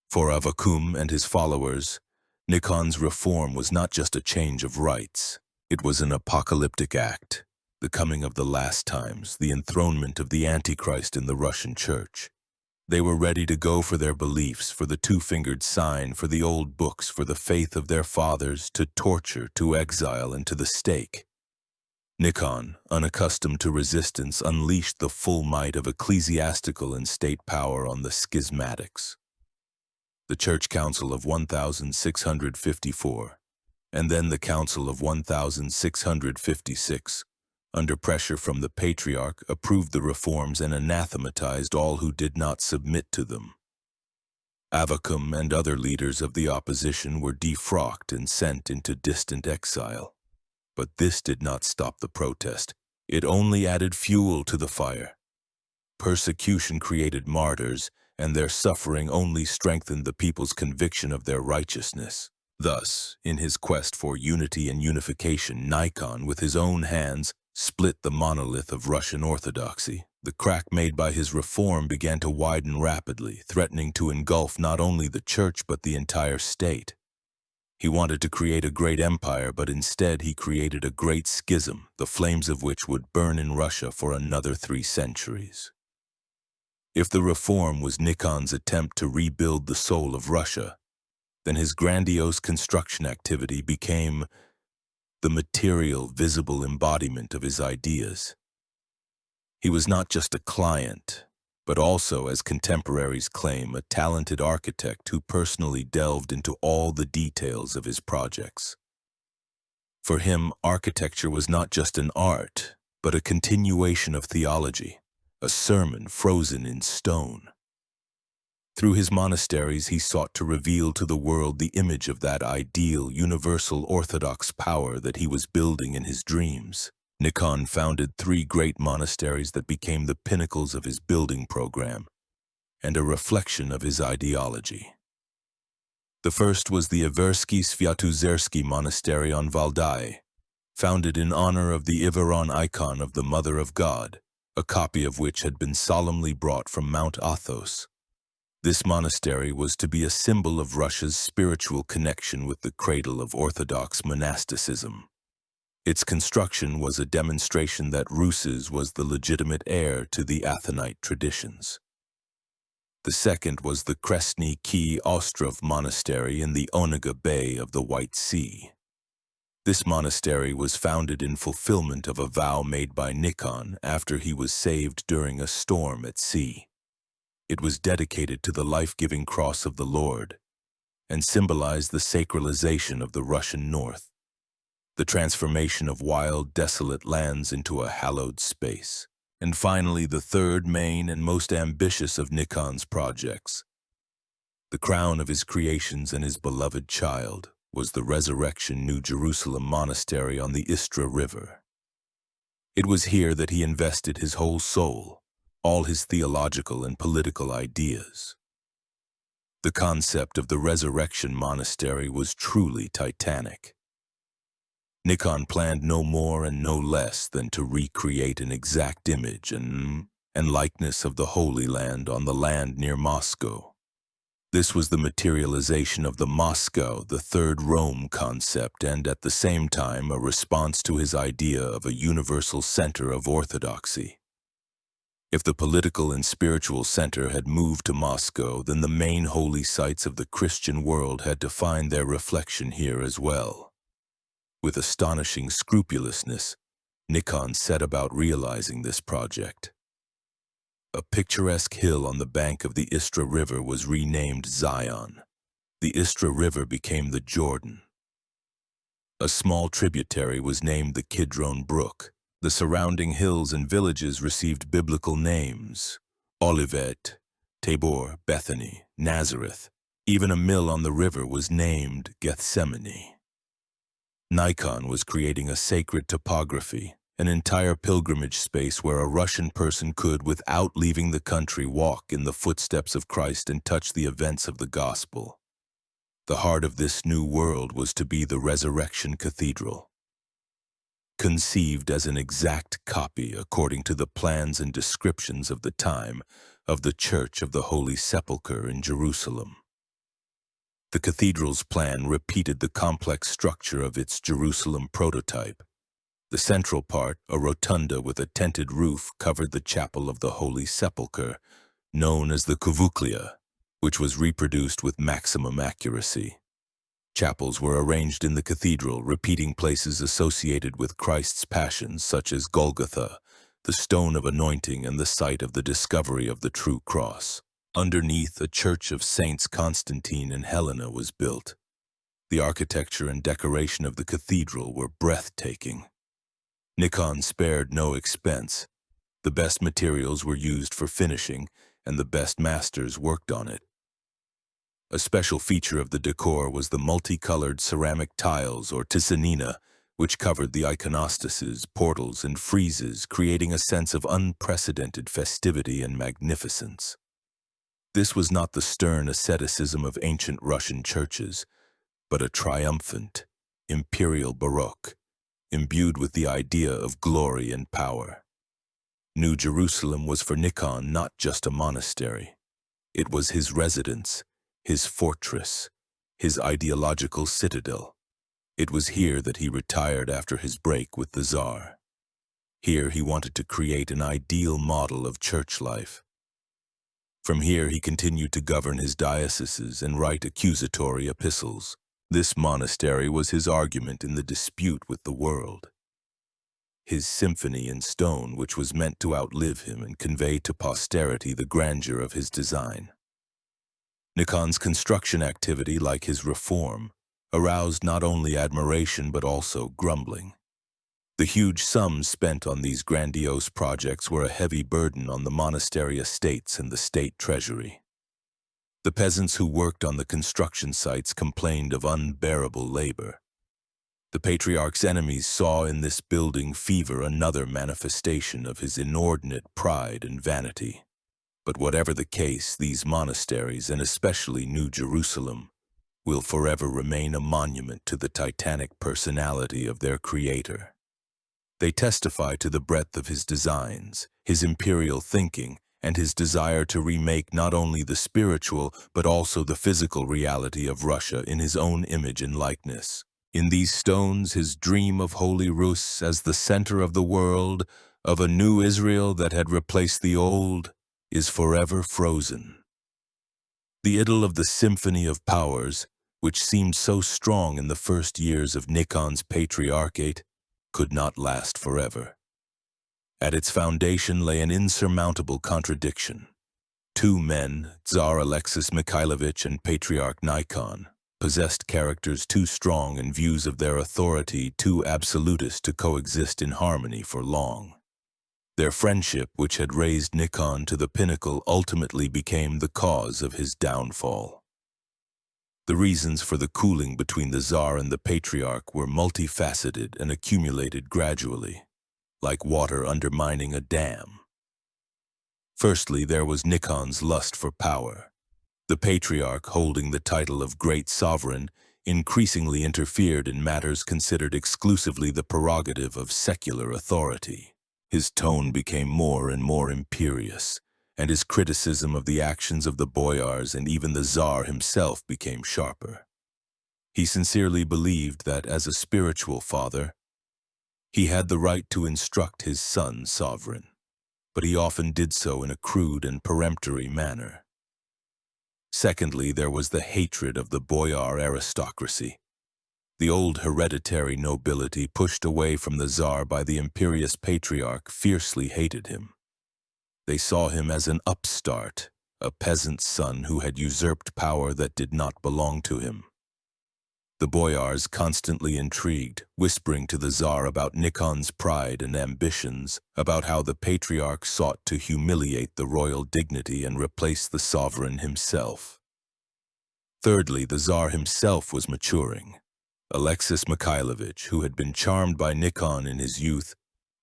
For Avvakum and his followers, Nikon's reform was not just a change of rites. It was an apocalyptic act, the coming of the last times, the enthronement of the Antichrist in the Russian Church. They were ready to go for their beliefs, for the two-fingered sign, for the old books, for the faith of their fathers, to torture, to exile, and to the stake. Nikon, unaccustomed to resistance, unleashed the full might of ecclesiastical and state power on the schismatics. The Church Council of 1654, and then the Council of 1656, under pressure from the Patriarch, approved the reforms and anathematized all who did not submit to them. Avvakum and other leaders of the opposition were defrocked and sent into distant exile. But this did not stop the protest. It only added fuel to the fire. Persecution created martyrs, and their suffering only strengthened the people's conviction of their righteousness. Thus, in his quest for unity and unification, Nikon, with his own hands, split the monolith of Russian Orthodoxy. The crack made by his reform began to widen rapidly, threatening to engulf not only the church but the entire state. He wanted to create a great empire, but instead he created a great schism, the flames of which would burn in Russia for another 3 centuries. If the reform was Nikon's attempt to rebuild the soul of Russia, then his grandiose construction activity became the material, visible embodiment of his ideas. He was not just a client, but also, as contemporaries claim, a talented architect who personally delved into all the details of his projects. For him, architecture was not just an art, but a continuation of theology, a sermon frozen in stone. Through his monasteries, he sought to reveal to the world the image of that ideal, universal Orthodox power that he was building in his dreams. Nikon founded 3 great monasteries that became the pinnacles of his building program and a reflection of his ideology. The first was the Iversky Sviatozersky Monastery on Valdai, founded in honor of the Iveron icon of the Mother of God, a copy of which had been solemnly brought from Mount Athos. This monastery was to be a symbol of Russia's spiritual connection with the cradle of Orthodox monasticism. Its construction was a demonstration that Rus was the legitimate heir to the Athonite traditions. The second was the Kresny Key Ostrov Monastery in the Onega Bay of the White Sea. This monastery was founded in fulfillment of a vow made by Nikon after he was saved during a storm at sea. It was dedicated to the life-giving cross of the Lord and symbolized the sacralization of the Russian North, the transformation of wild, desolate lands into a hallowed space. And finally, the third main and most ambitious of Nikon's projects, the crown of his creations and his beloved child, was the Resurrection New Jerusalem Monastery on the Istra River. It was here that he invested his whole soul, all his theological and political ideas. The concept of the Resurrection Monastery was truly titanic. Nikon planned no more and no less than to recreate an exact image and likeness of the Holy Land on the land near Moscow. This was the materialization of the Moscow, the Third Rome concept, and at the same time a response to his idea of a universal center of orthodoxy. If the political and spiritual center had moved to Moscow, then the main holy sites of the Christian world had to find their reflection here as well. With astonishing scrupulousness, Nikon set about realizing this project. A picturesque hill on the bank of the Istra River was renamed Zion. The Istra River became the Jordan. A small tributary was named the Kidron Brook. The surrounding hills and villages received biblical names: Olivet, Tabor, Bethany, Nazareth. Even a mill on the river was named Gethsemane. Nikon was creating a sacred topography, an entire pilgrimage space where a Russian person could, without leaving the country, walk in the footsteps of Christ and touch the events of the gospel. The heart of this new world was to be the Resurrection Cathedral. Conceived as an exact copy, according to the plans and descriptions of the time, of the Church of the Holy Sepulchre in Jerusalem. The cathedral's plan repeated the complex structure of its Jerusalem prototype. The central part, a rotunda with a tented roof, covered the chapel of the Holy Sepulchre, known as the Kuvuklia, which was reproduced with maximum accuracy. Chapels were arranged in the cathedral, repeating places associated with Christ's passion, such as Golgotha, the stone of anointing, and the site of the discovery of the true cross. Underneath, a church of Saints Constantine and Helena was built. The architecture and decoration of the cathedral were breathtaking. Nikon spared no expense. The best materials were used for finishing, and the best masters worked on it. A special feature of the decor was the multicolored ceramic tiles, or tisanina, which covered the iconostases, portals, and friezes, creating a sense of unprecedented festivity and magnificence. This was not the stern asceticism of ancient Russian churches, but a triumphant, imperial Baroque, imbued with the idea of glory and power. New Jerusalem was for Nikon not just a monastery. It was his residence, his fortress, his ideological citadel. It was here that he retired after his break with the Tsar. Here he wanted to create an ideal model of church life. From here he continued to govern his dioceses and write accusatory epistles. This monastery was his argument in the dispute with the world. His symphony in stone, which was meant to outlive him and convey to posterity the grandeur of his design. Nikon's construction activity, like his reform, aroused not only admiration but also grumbling. The huge sums spent on these grandiose projects were a heavy burden on the monastery estates and the state treasury. The peasants who worked on the construction sites complained of unbearable labor. The Patriarch's enemies saw in this building fever another manifestation of his inordinate pride and vanity. But whatever the case, these monasteries, and especially New Jerusalem, will forever remain a monument to the titanic personality of their creator. They testify to the breadth of his designs, his imperial thinking, and his desire to remake not only the spiritual but also the physical reality of Russia in his own image and likeness. In these stones, his dream of Holy Rus as the center of the world, of a new Israel that had replaced the old, is forever frozen. The idyll of the Symphony of Powers, which seemed so strong in the first years of Nikon's patriarchate, could not last forever. At its foundation lay an insurmountable contradiction. Two men, Tsar Alexei Mikhailovich and Patriarch Nikon, possessed characters too strong and views of their authority too absolutist to coexist in harmony for long. Their friendship, which had raised Nikon to the pinnacle, ultimately became the cause of his downfall. The reasons for the cooling between the Tsar and the Patriarch were multifaceted and accumulated gradually, like water undermining a dam. Firstly, there was Nikon's lust for power. The Patriarch, holding the title of Great Sovereign, increasingly interfered in matters considered exclusively the prerogative of secular authority. His tone became more and more imperious, and his criticism of the actions of the Boyars and even the Tsar himself became sharper. He sincerely believed that, as a spiritual father, he had the right to instruct his son sovereign, but he often did so in a crude and peremptory manner. Secondly, there was the hatred of the boyar aristocracy. The old hereditary nobility, pushed away from the Tsar by the imperious Patriarch, fiercely hated him. They saw him as an upstart, a peasant's son who had usurped power that did not belong to him. The boyars constantly intrigued, whispering to the Tsar about Nikon's pride and ambitions, about how the Patriarch sought to humiliate the royal dignity and replace the sovereign himself. Thirdly, the Tsar himself was maturing. Alexis Mikhailovich, who had been charmed by Nikon in his youth,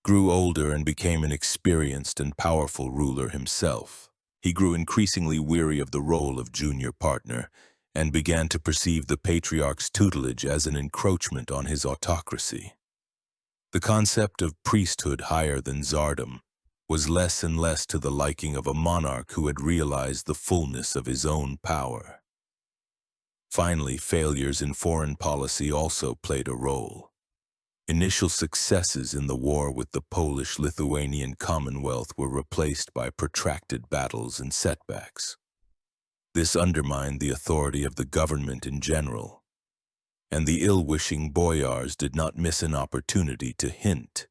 grew older and became an experienced and powerful ruler himself. He grew increasingly weary of the role of junior partner and began to perceive the Patriarch's tutelage as an encroachment on his autocracy. The concept of priesthood higher than tsardom was less and less to the liking of a monarch who had realized the fullness of his own power. Finally, failures in foreign policy also played a role. Initial successes in the war with the Polish-Lithuanian Commonwealth were replaced by protracted battles and setbacks. This undermined the authority of the government in general, and the ill-wishing Boyars did not miss an opportunity to hint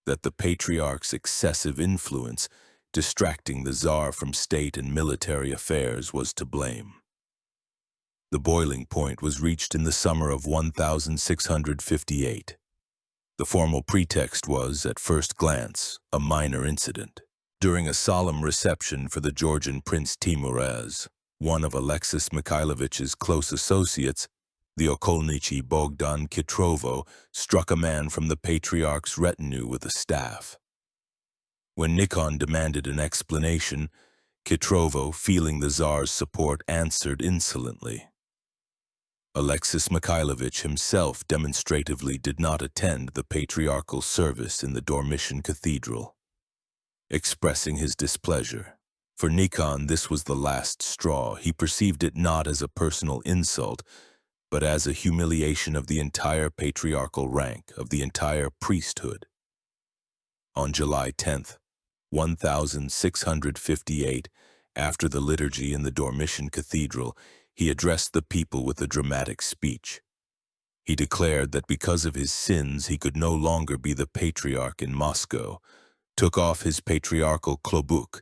that the Patriarch's excessive influence, distracting the Tsar from state and military affairs, was to blame. The boiling point was reached in the summer of 1658. The formal pretext was, at first glance, a minor incident. During a solemn reception for the Georgian Prince Timoraz, one of Alexis Mikhailovich's close associates, the Okolnichi Bogdan Kitrovo, struck a man from the Patriarch's retinue with a staff. When Nikon demanded an explanation, Kitrovo, feeling the Tsar's support, answered insolently. Alexis Mikhailovich himself demonstratively did not attend the patriarchal service in the Dormition Cathedral, expressing his displeasure. For Nikon, this was the last straw. He perceived it not as a personal insult, but as a humiliation of the entire patriarchal rank, of the entire priesthood. On July 10th, 1658, after the liturgy in the Dormition Cathedral, he addressed the people with a dramatic speech. He declared that because of his sins he could no longer be the patriarch in Moscow, took off his patriarchal klobuk,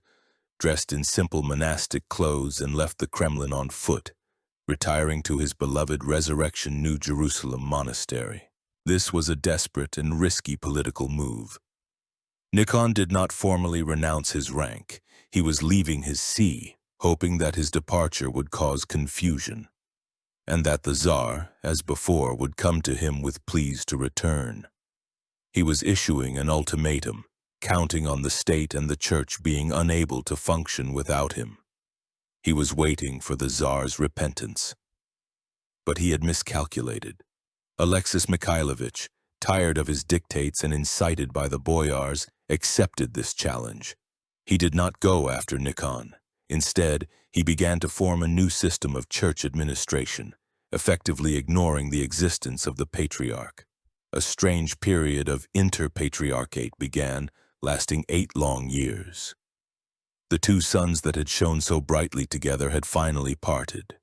dressed in simple monastic clothes, and left the Kremlin on foot, retiring to his beloved Resurrection New Jerusalem Monastery. This was a desperate and risky political move. Nikon did not formally renounce his rank. He was leaving his see, hoping that his departure would cause confusion, and that the Tsar, as before, would come to him with pleas to return. He was issuing an ultimatum, counting on the state and the church being unable to function without him. He was waiting for the Tsar's repentance. But he had miscalculated. Alexis Mikhailovich, tired of his dictates and incited by the Boyars, accepted this challenge. He did not go after Nikon. Instead, he began to form a new system of church administration, effectively ignoring the existence of the Patriarch. A strange period of inter-patriarchate began, lasting 8 long years. The two suns that had shone so brightly together had finally parted.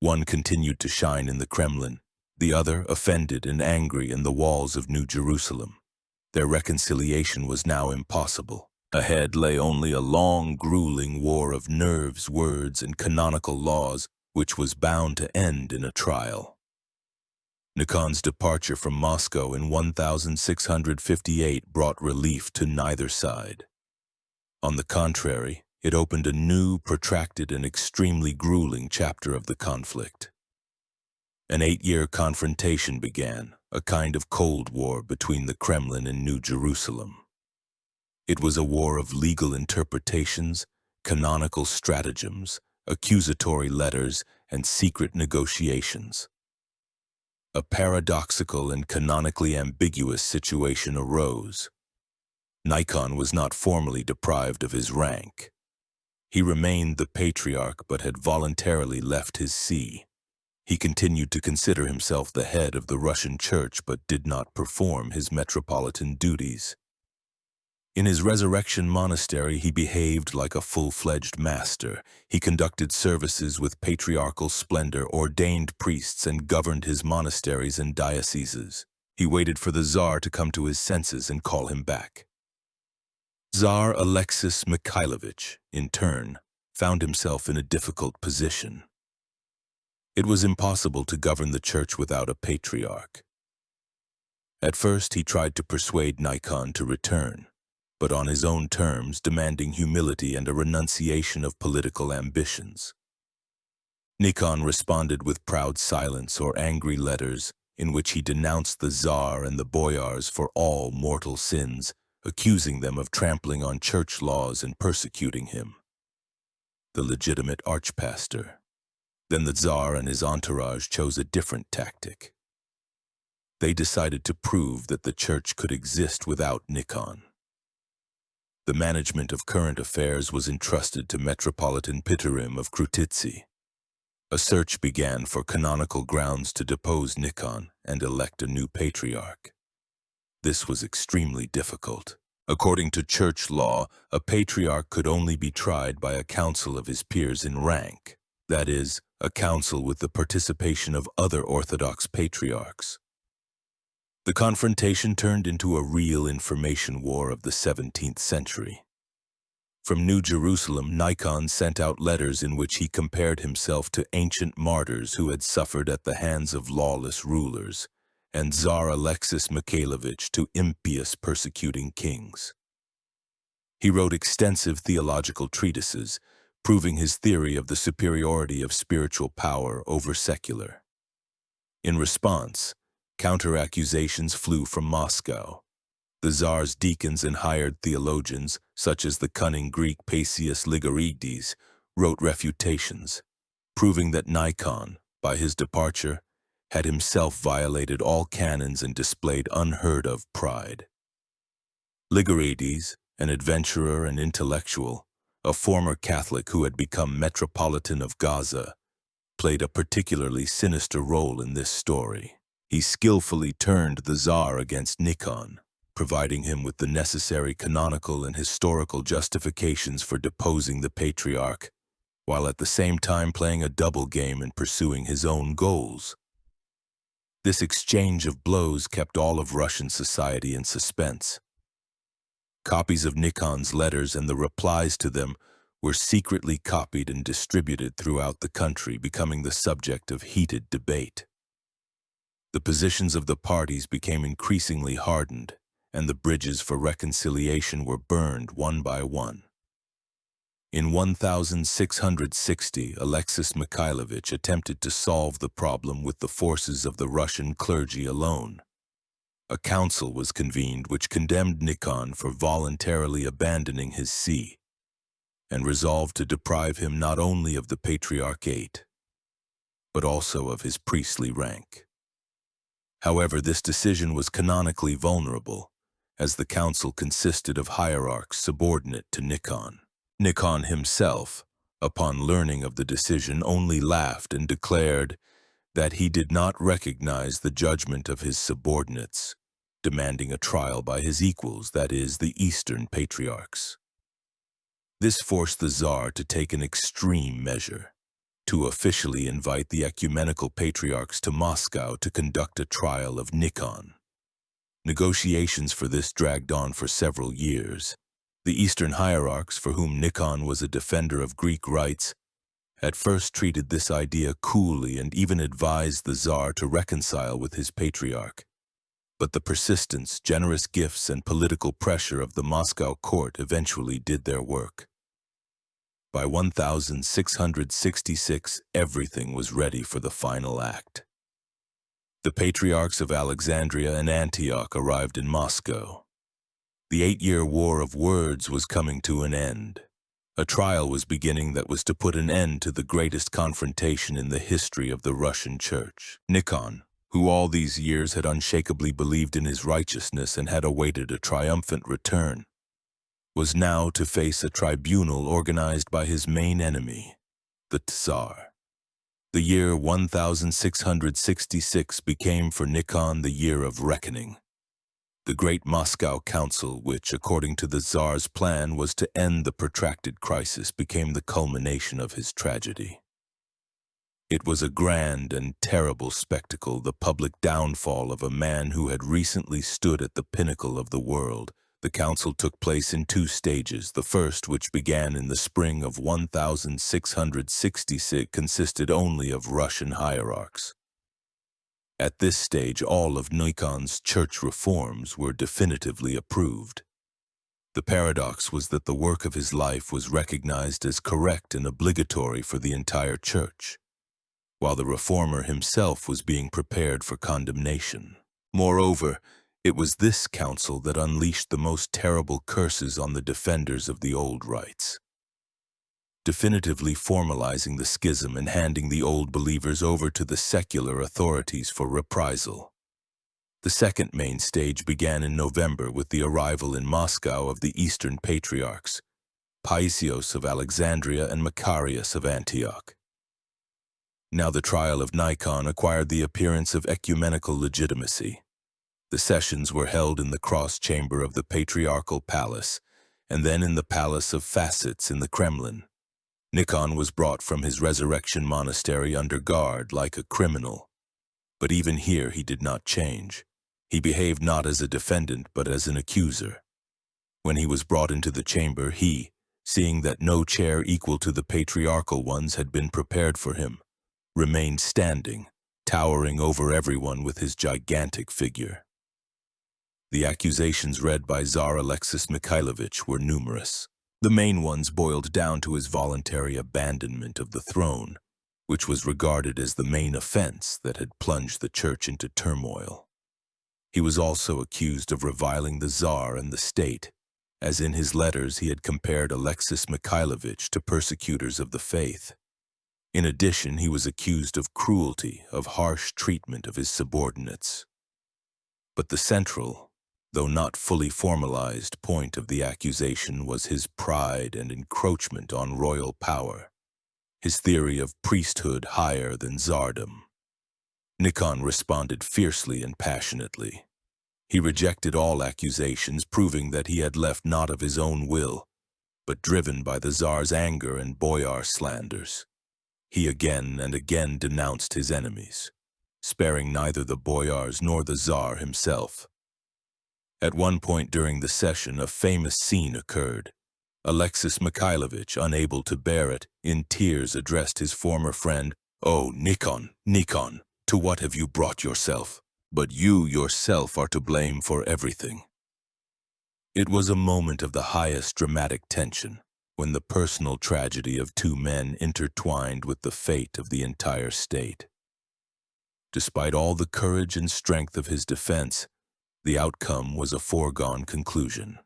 One continued to shine in the Kremlin, the other offended and angry in the walls of New Jerusalem. Their reconciliation was now impossible. Ahead lay only a long, grueling war of nerves, words, and canonical laws, which was bound to end in a trial. Nikon's departure from Moscow in 1658 brought relief to neither side. On the contrary, it opened a new, protracted, and extremely grueling chapter of the conflict. An 8-year confrontation began, a kind of Cold War between the Kremlin and New Jerusalem. It was a war of legal interpretations, canonical stratagems, accusatory letters, and secret negotiations. A paradoxical and canonically ambiguous situation arose. Nikon was not formally deprived of his rank. He remained the Patriarch but had voluntarily left his see. He continued to consider himself the head of the Russian Church but did not perform his metropolitan duties. In his Resurrection Monastery, he behaved like a full-fledged master. He conducted services with patriarchal splendor, ordained priests, and governed his monasteries and dioceses. He waited for the Tsar to come to his senses and call him back. Tsar Alexei Mikhailovich, in turn, found himself in a difficult position. It was impossible to govern the church without a patriarch. At first, he tried to persuade Nikon to return, but on his own terms, demanding humility and a renunciation of political ambitions. Nikon responded with proud silence or angry letters, in which he denounced the Tsar and the Boyars for all mortal sins, accusing them of trampling on church laws and persecuting him, the legitimate archpastor. Then the Tsar and his entourage chose a different tactic. They decided to prove that the church could exist without Nikon. The management of current affairs was entrusted to Metropolitan Peterim of Krutitsy. A search began for canonical grounds to depose Nikon and elect a new patriarch. This was extremely difficult. According to church law, a patriarch could only be tried by a council of his peers in rank, that is, a council with the participation of other Orthodox patriarchs. The confrontation turned into a real information war of the 17th century. From New Jerusalem, Nikon sent out letters in which he compared himself to ancient martyrs who had suffered at the hands of lawless rulers, and Tsar Alexei Mikhailovich to impious persecuting kings. He wrote extensive theological treatises, proving his theory of the superiority of spiritual power over secular. In response, counter-accusations flew from Moscow. The Tsar's deacons and hired theologians, such as the cunning Greek Paisius Ligarides, wrote refutations, proving that Nikon, by his departure, had himself violated all canons and displayed unheard-of pride. Ligarides, an adventurer and intellectual, a former Catholic who had become Metropolitan of Gaza, played a particularly sinister role in this story. He skillfully turned the Tsar against Nikon, providing him with the necessary canonical and historical justifications for deposing the Patriarch, while at the same time playing a double game and pursuing his own goals. This exchange of blows kept all of Russian society in suspense. Copies of Nikon's letters and the replies to them were secretly copied and distributed throughout the country, becoming the subject of heated debate. The positions of the parties became increasingly hardened, and the bridges for reconciliation were burned one by one. In 1660, Alexis Mikhailovich attempted to solve the problem with the forces of the Russian clergy alone. A council was convened which condemned Nikon for voluntarily abandoning his see, and resolved to deprive him not only of the Patriarchate, but also of his priestly rank. However, this decision was canonically vulnerable, as the council consisted of hierarchs subordinate to Nikon. Nikon himself, upon learning of the decision, only laughed and declared that he did not recognize the judgment of his subordinates, demanding a trial by his equals, that is, the Eastern Patriarchs. This forced the Tsar to take an extreme measure, to officially invite the ecumenical patriarchs to Moscow to conduct a trial of Nikon. Negotiations for this dragged on for several years. The Eastern hierarchs, for whom Nikon was a defender of Greek rights, at first treated this idea coolly and even advised the Tsar to reconcile with his patriarch. But the persistence, generous gifts, and political pressure of the Moscow court eventually did their work. By 1666, everything was ready for the final act. The patriarchs of Alexandria and Antioch arrived in Moscow. The 8-year war of words was coming to an end. A trial was beginning that was to put an end to the greatest confrontation in the history of the Russian Church. Nikon, who all these years had unshakably believed in his righteousness and had awaited a triumphant return, was now to face a tribunal organized by his main enemy, the Tsar. The year 1666 became for Nikon the year of reckoning. The Great Moscow Council, which, according to the Tsar's plan, was to end the protracted crisis, became the culmination of his tragedy. It was a grand and terrible spectacle, the public downfall of a man who had recently stood at the pinnacle of the world. The council took place in 2 stages. The first, which began in the spring of 1666, consisted only of Russian hierarchs. At this stage, all of Nikon's church reforms were definitively approved. The paradox was that the work of his life was recognized as correct and obligatory for the entire church. while the reformer himself was being prepared for condemnation. Moreover, it was this council that unleashed the most terrible curses on the defenders of the old rites, definitively formalizing the schism and handing the old believers over to the secular authorities for reprisal. The second main stage began in November with the arrival in Moscow of the Eastern Patriarchs, Paisios of Alexandria and Macarius of Antioch. Now the trial of Nikon acquired the appearance of ecumenical legitimacy. The sessions were held in the cross chamber of the Patriarchal Palace, and then in the Palace of Facets in the Kremlin. Nikon was brought from his resurrection monastery under guard like a criminal. But even here he did not change. He behaved not as a defendant but as an accuser. When he was brought into the chamber, he, seeing that no chair equal to the patriarchal ones had been prepared for him, remained standing, towering over everyone with his gigantic figure. The accusations read by Tsar Alexei Mikhailovich were numerous. The main ones boiled down to his voluntary abandonment of the throne, which was regarded as the main offense that had plunged the church into turmoil. He was also accused of reviling the Tsar and the state, as in his letters he had compared Alexis Mikhailovich to persecutors of the faith. In addition, he was accused of cruelty, of harsh treatment of his subordinates. But the central, though not fully formalized, point of the accusation was his pride and encroachment on royal power, his theory of priesthood higher than tsardom. Nikon responded fiercely and passionately. He rejected all accusations, proving that he had left not of his own will, but driven by the Tsar's anger and Boyar slanders. He again and again denounced his enemies, sparing neither the Boyars nor the Tsar himself. At one point during the session, a famous scene occurred. Alexis Mikhailovich, unable to bear it, in tears addressed his former friend, "Oh, Nikon, Nikon, to what have you brought yourself? But you yourself are to blame for everything." It was a moment of the highest dramatic tension, when the personal tragedy of two men intertwined with the fate of the entire state. Despite all the courage and strength of his defense, the outcome was a foregone conclusion.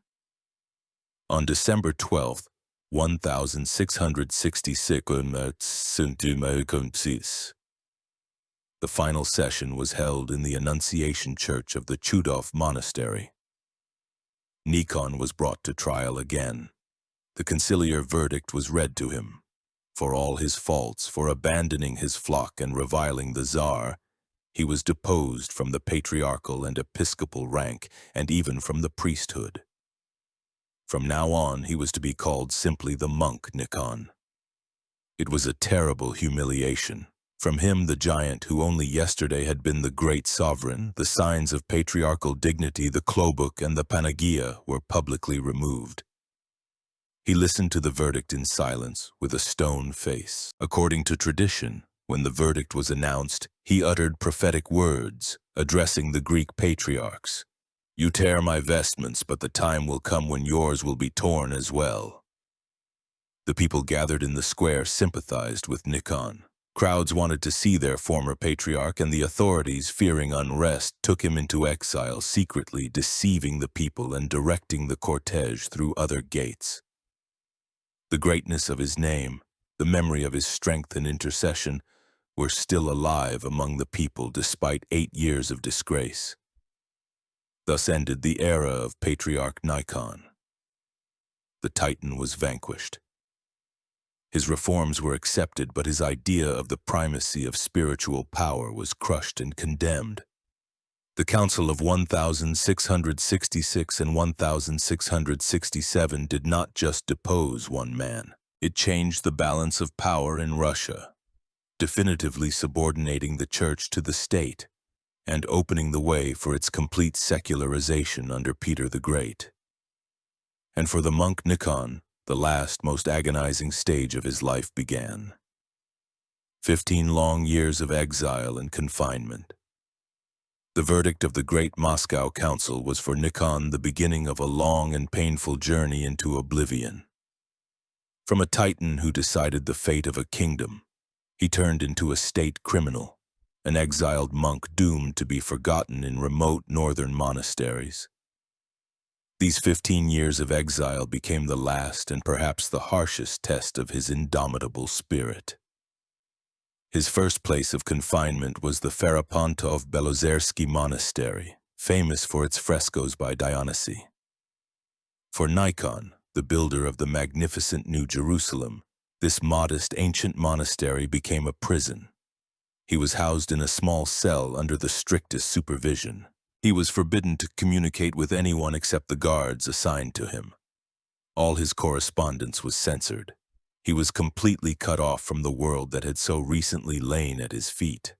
On December 12th, 1666, the final session was held in the Annunciation Church of the Chudov Monastery. Nikon was brought to trial again. The conciliar verdict was read to him. For all his faults, for abandoning his flock and reviling the Tsar, he was deposed from the patriarchal and episcopal rank, and even from the priesthood. From now on, he was to be called simply the monk Nikon. It was a terrible humiliation. From him, the giant who only yesterday had been the great sovereign, the signs of patriarchal dignity, the klobuk and the panagia, were publicly removed. He listened to the verdict in silence, with a stone face. According to tradition, when the verdict was announced, he uttered prophetic words, addressing the Greek patriarchs. "You tear my vestments, but the time will come when yours will be torn as well." The people gathered in the square sympathized with Nikon. Crowds wanted to see their former patriarch, and the authorities, fearing unrest, took him into exile, secretly deceiving the people and directing the cortege through other gates. The greatness of his name, the memory of his strength and intercession, were still alive among the people despite 8 years of disgrace. Thus ended the era of Patriarch Nikon. The Titan was vanquished. His reforms were accepted, but his idea of the primacy of spiritual power was crushed and condemned. The Council of 1666 and 1667 did not just depose one man. It changed the balance of power in Russia, definitively subordinating the Church to the state and opening the way for its complete secularization under Peter the Great. And for the monk Nikon, the last, most agonizing stage of his life began. 15 long years of exile and confinement. The verdict of the Great Moscow Council was for Nikon the beginning of a long and painful journey into oblivion. From a titan who decided the fate of a kingdom, He turned into a state criminal, an exiled monk doomed to be forgotten in remote northern monasteries. These 15 years of exile became the last and perhaps the harshest test of his indomitable spirit. His first place of confinement was the Feropontov Belozersky Monastery, famous for its frescoes by Dionysi. For Nikon, the builder of the magnificent New Jerusalem, this modest ancient monastery became a prison. He was housed in a small cell under the strictest supervision. He was forbidden to communicate with anyone except the guards assigned to him. All his correspondence was censored. He was completely cut off from the world that had so recently lain at his feet.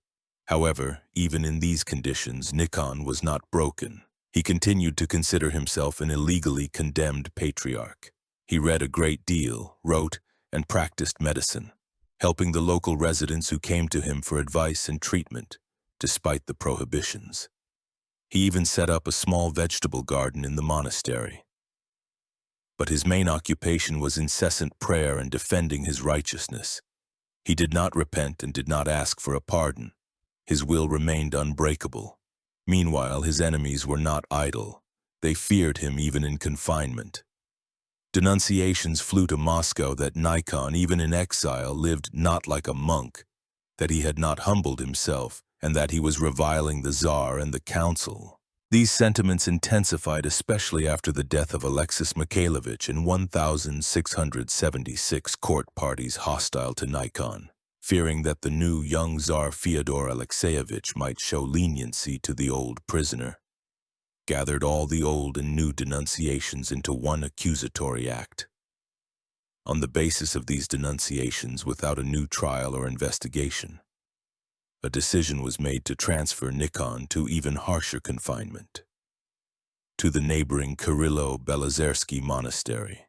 However, even in these conditions, Nikon was not broken. He continued to consider himself an illegally condemned patriarch. He read a great deal, wrote, and practiced medicine, helping the local residents who came to him for advice and treatment, despite the prohibitions. He even set up a small vegetable garden in the monastery. But his main occupation was incessant prayer and defending his righteousness. He did not repent and did not ask for a pardon. His will remained unbreakable. Meanwhile, his enemies were not idle. They feared him even in confinement. Denunciations flew to Moscow that Nikon, even in exile, lived not like a monk, that he had not humbled himself, and that he was reviling the Tsar and the council. These sentiments intensified especially after the death of Alexis Mikhailovich in 1676 court parties hostile to Nikon, fearing that the new young Tsar Fyodor Alexeyevich might show leniency to the old prisoner, gathered all the old and new denunciations into one accusatory act. On the basis of these denunciations, without a new trial or investigation, a decision was made to transfer Nikon to even harsher confinement, to the neighboring Kirillo-Belozersky Monastery.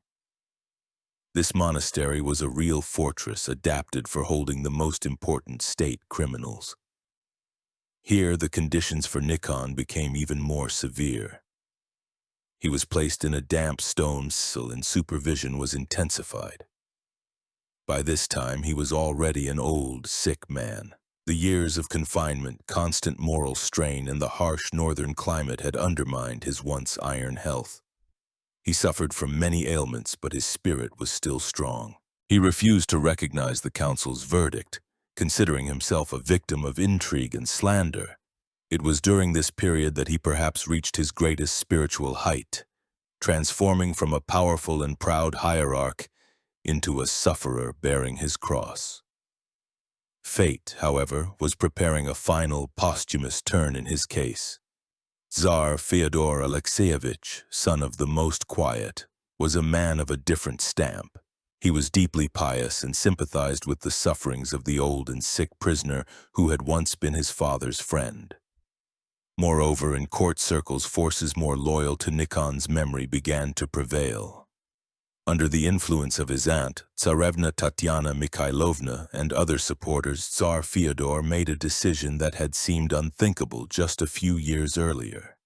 This monastery was a real fortress adapted for holding the most important state criminals. Here, the conditions for Nikon became even more severe. He was placed in a damp stone cell and supervision was intensified. By this time, he was already an old, sick man. The years of confinement, constant moral strain, and the harsh northern climate had undermined his once iron health. He suffered from many ailments, but his spirit was still strong. He refused to recognize the council's verdict, considering himself a victim of intrigue and slander. It was during this period that he perhaps reached his greatest spiritual height, transforming from a powerful and proud hierarch into a sufferer bearing his cross. Fate, however, was preparing a final posthumous turn in his case. Tsar Fyodor Alexeyevich, son of the most quiet, was a man of a different stamp. He was deeply pious and sympathized with the sufferings of the old and sick prisoner who had once been his father's friend. Moreover, in court circles, forces more loyal to Nikon's memory began to prevail. Under the influence of his aunt, Tsarevna Tatyana Mikhailovna, and other supporters, Tsar Fyodor made a decision that had seemed unthinkable just a few years earlier.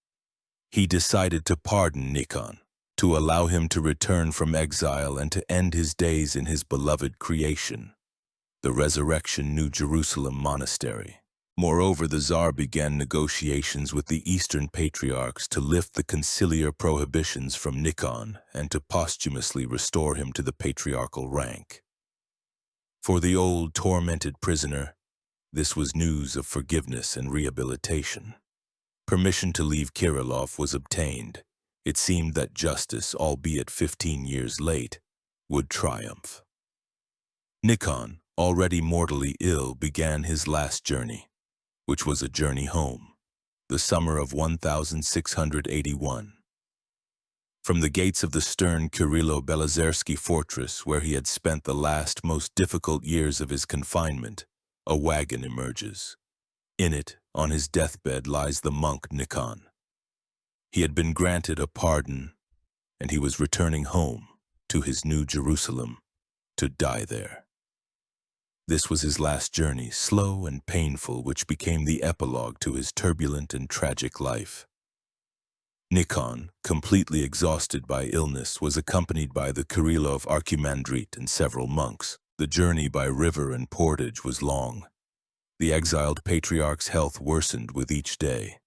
He decided to pardon Nikon, to allow him to return from exile and to end his days in his beloved creation, the Resurrection New Jerusalem Monastery. Moreover, the Tsar began negotiations with the Eastern Patriarchs to lift the conciliar prohibitions from Nikon and to posthumously restore him to the patriarchal rank. For the old, tormented prisoner, this was news of forgiveness and rehabilitation. Permission to leave Kirillov was obtained. It seemed that justice, albeit 15 years late, would triumph. Nikon, already mortally ill, began his last journey, which was a journey home, the summer of 1681. From the gates of the stern Kirillo-Belozersky fortress, where he had spent the last, most difficult years of his confinement, a wagon emerges. In it, on his deathbed, lies the monk Nikon. He had been granted a pardon, and he was returning home to his New Jerusalem to die there. This was his last journey, slow and painful, which became the epilogue to his turbulent and tragic life. Nikon, completely exhausted by illness, was accompanied by the Kirillov archimandrite and several monks. The journey by river and portage was long. The exiled patriarch's health worsened with each day.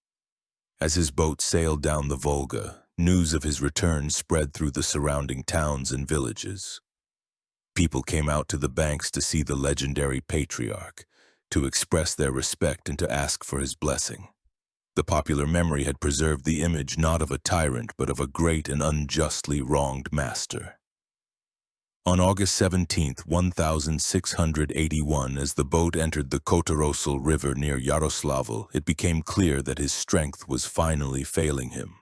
As his boat sailed down the Volga, news of his return spread through the surrounding towns and villages. People came out to the banks to see the legendary patriarch, to express their respect and to ask for his blessing. The popular memory had preserved the image not of a tyrant but of a great and unjustly wronged master. On August 17, 1681, as the boat entered the Kotorosl River near Yaroslavl, it became clear that his strength was finally failing him.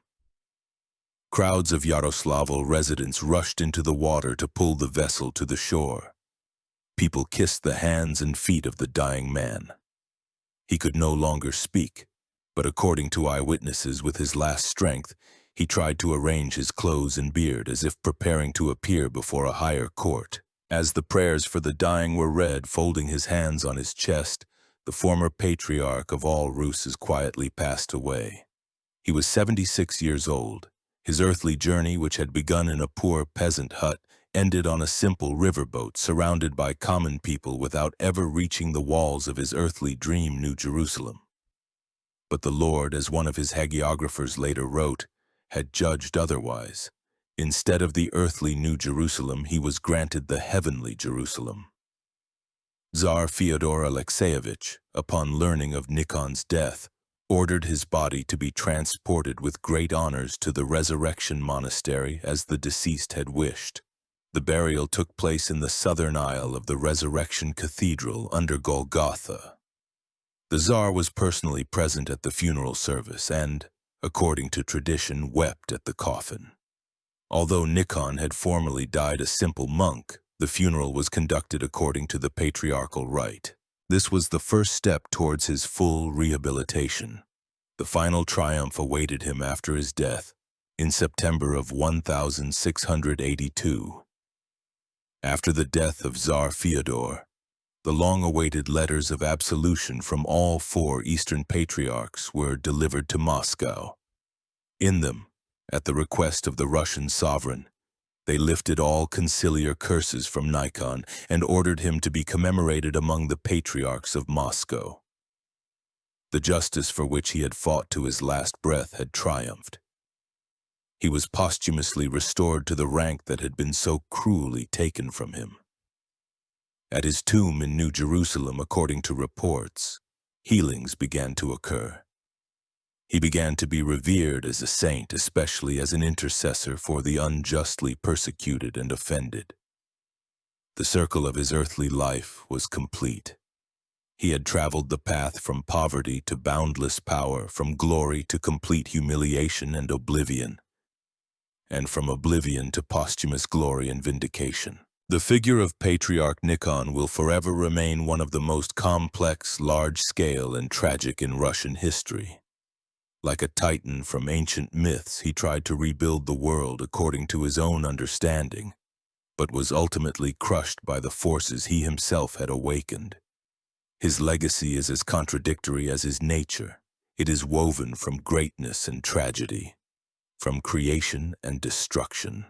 Crowds of Yaroslavl residents rushed into the water to pull the vessel to the shore. People kissed the hands and feet of the dying man. He could no longer speak, but according to eyewitnesses, with his last strength, he tried to arrange his clothes and beard as if preparing to appear before a higher court. As the prayers for the dying were read, folding his hands on his chest, the former patriarch of all Rus quietly passed away. He was 76 years old. His earthly journey, which had begun in a poor peasant hut, ended on a simple riverboat surrounded by common people without ever reaching the walls of his earthly dream, New Jerusalem. But the Lord, as one of his hagiographers later wrote, had judged otherwise. Instead of the earthly New Jerusalem, he was granted the heavenly Jerusalem. Tsar Fyodor Alexeyevich, upon learning of Nikon's death, ordered his body to be transported with great honors to the Resurrection Monastery as the deceased had wished. The burial took place in the southern aisle of the Resurrection Cathedral under Golgotha. The Tsar was personally present at the funeral service and, according to tradition, wept at the coffin. Although Nikon had formerly died a simple monk, the funeral was conducted according to the patriarchal rite. This was the first step towards his full rehabilitation. The final triumph awaited him after his death, in September of 1682. After the death of Tsar Fyodor, the long-awaited letters of absolution from all four Eastern patriarchs were delivered to Moscow. In them, at the request of the Russian sovereign, they lifted all conciliar curses from Nikon and ordered him to be commemorated among the patriarchs of Moscow. The justice for which he had fought to his last breath had triumphed. He was posthumously restored to the rank that had been so cruelly taken from him. At his tomb in New Jerusalem, according to reports, healings began to occur. He began to be revered as a saint, especially as an intercessor for the unjustly persecuted and offended. The circle of his earthly life was complete. He had traveled the path from poverty to boundless power, from glory to complete humiliation and oblivion, and from oblivion to posthumous glory and vindication. The figure of Patriarch Nikon will forever remain one of the most complex, large-scale, and tragic in Russian history. Like a titan from ancient myths, he tried to rebuild the world according to his own understanding, but was ultimately crushed by the forces he himself had awakened. His legacy is as contradictory as his nature. It is woven from greatness and tragedy, from creation and destruction.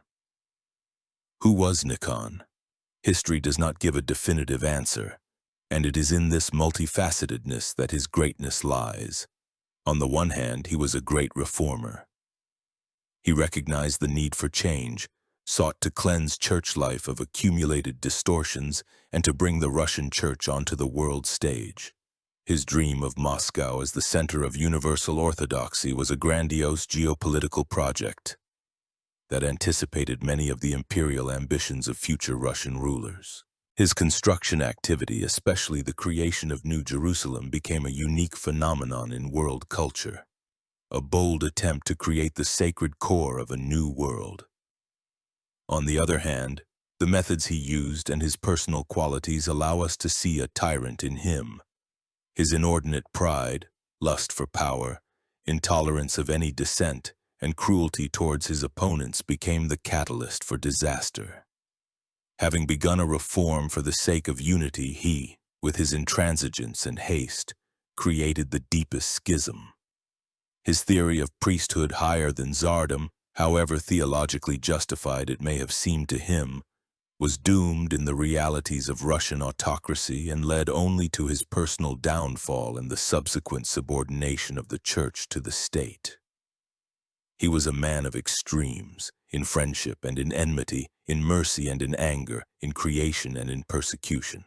Who was Nikon? History does not give a definitive answer, and it is in this multifacetedness that his greatness lies. On the one hand, he was a great reformer. He recognized the need for change, sought to cleanse church life of accumulated distortions, and to bring the Russian Church onto the world stage. His dream of Moscow as the center of universal orthodoxy was a grandiose geopolitical project that anticipated many of the imperial ambitions of future Russian rulers. His construction activity, especially the creation of New Jerusalem, became a unique phenomenon in world culture, a bold attempt to create the sacred core of a new world. On the other hand, the methods he used and his personal qualities allow us to see a tyrant in him. His inordinate pride, lust for power, intolerance of any dissent, and cruelty towards his opponents became the catalyst for disaster. Having begun a reform for the sake of unity, he, with his intransigence and haste, created the deepest schism. His theory of priesthood higher than tsardom, however theologically justified it may have seemed to him, was doomed in the realities of Russian autocracy and led only to his personal downfall and the subsequent subordination of the Church to the state. He was a man of extremes, in friendship and in enmity, in mercy and in anger, in creation and in persecution.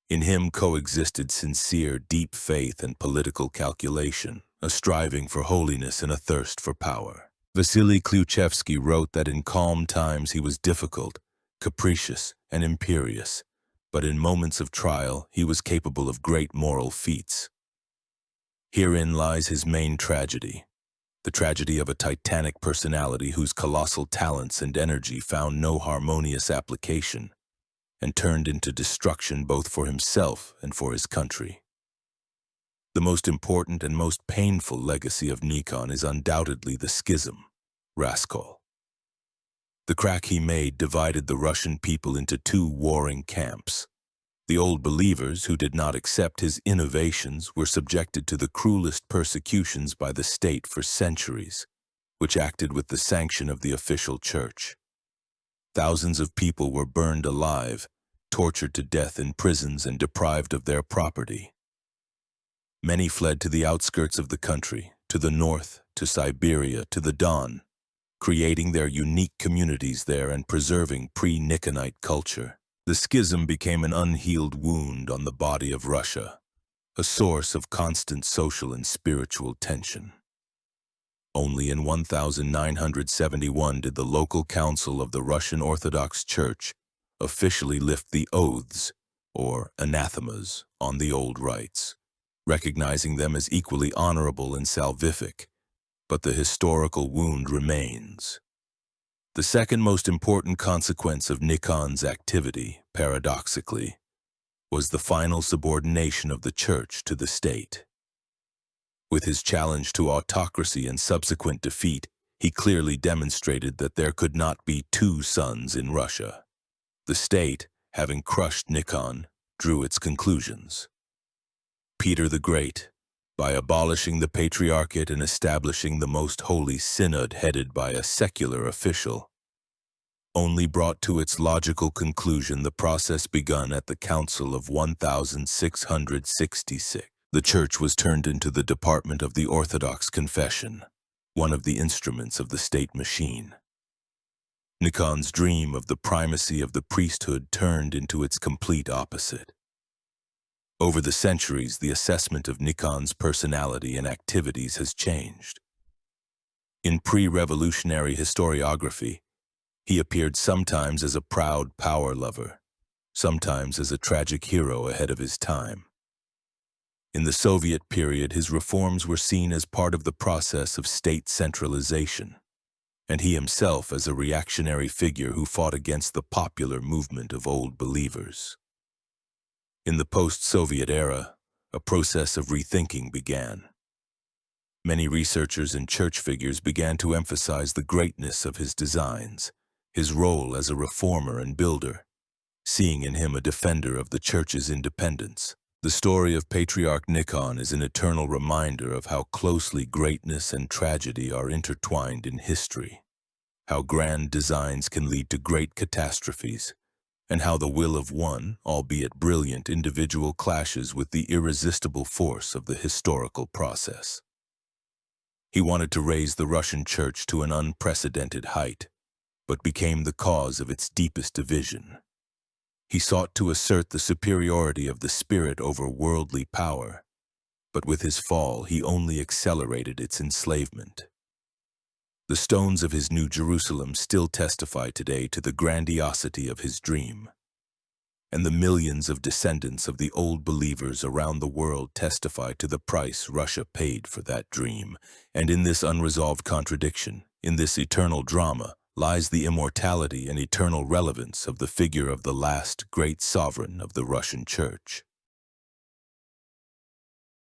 In him coexisted sincere, deep faith and political calculation, a striving for holiness and a thirst for power. Vasily Kluchevsky wrote that in calm times he was difficult, capricious, and imperious, but in moments of trial he was capable of great moral feats. Herein lies his main tragedy, the tragedy of a titanic personality whose colossal talents and energy found no harmonious application and turned into destruction both for himself and for his country. The most important and most painful legacy of Nikon is undoubtedly the schism, Raskol. The crack he made divided the Russian people into two warring camps. The old believers who did not accept his innovations were subjected to the cruelest persecutions by the state for centuries, which acted with the sanction of the official church. Thousands of people were burned alive, tortured to death in prisons and deprived of their property. Many fled to the outskirts of the country, to the north, to Siberia, to the Don, creating their unique communities there and preserving pre-Nikonite culture. The schism became an unhealed wound on the body of Russia, a source of constant social and spiritual tension. Only in 1971 did the local council of the Russian Orthodox Church officially lift the oaths, or anathemas, on the old rites, recognizing them as equally honorable and salvific, but the historical wound remains. The second most important consequence of Nikon's activity, paradoxically, was the final subordination of the Church to the state. With his challenge to autocracy and subsequent defeat, he clearly demonstrated that there could not be two suns in Russia. The state, having crushed Nikon, drew its conclusions. Peter the Great, by abolishing the Patriarchate and establishing the most holy Synod headed by a secular official, only brought to its logical conclusion the process begun at the Council of 1666. The Church was turned into the department of the Orthodox Confession, one of the instruments of the state machine. Nikon's dream of the primacy of the priesthood turned into its complete opposite. Over the centuries, the assessment of Nikon's personality and activities has changed. In pre-revolutionary historiography, he appeared sometimes as a proud power lover, sometimes as a tragic hero ahead of his time. In the Soviet period, his reforms were seen as part of the process of state centralization, and he himself as a reactionary figure who fought against the popular movement of old believers. In the post-Soviet era, a process of rethinking began. Many researchers and church figures began to emphasize the greatness of his designs, his role as a reformer and builder, seeing in him a defender of the Church's independence. The story of Patriarch Nikon is an eternal reminder of how closely greatness and tragedy are intertwined in history, how grand designs can lead to great catastrophes, and how the will of one, albeit brilliant individual, clashes with the irresistible force of the historical process. He wanted to raise the Russian Church to an unprecedented height, but became the cause of its deepest division. He sought to assert the superiority of the spirit over worldly power, but with his fall he only accelerated its enslavement. The stones of his New Jerusalem still testify today to the grandiosity of his dream, and the millions of descendants of the old believers around the world testify to the price Russia paid for that dream. And in this unresolved contradiction, in this eternal drama, lies the immortality and eternal relevance of the figure of the last great sovereign of the Russian Church.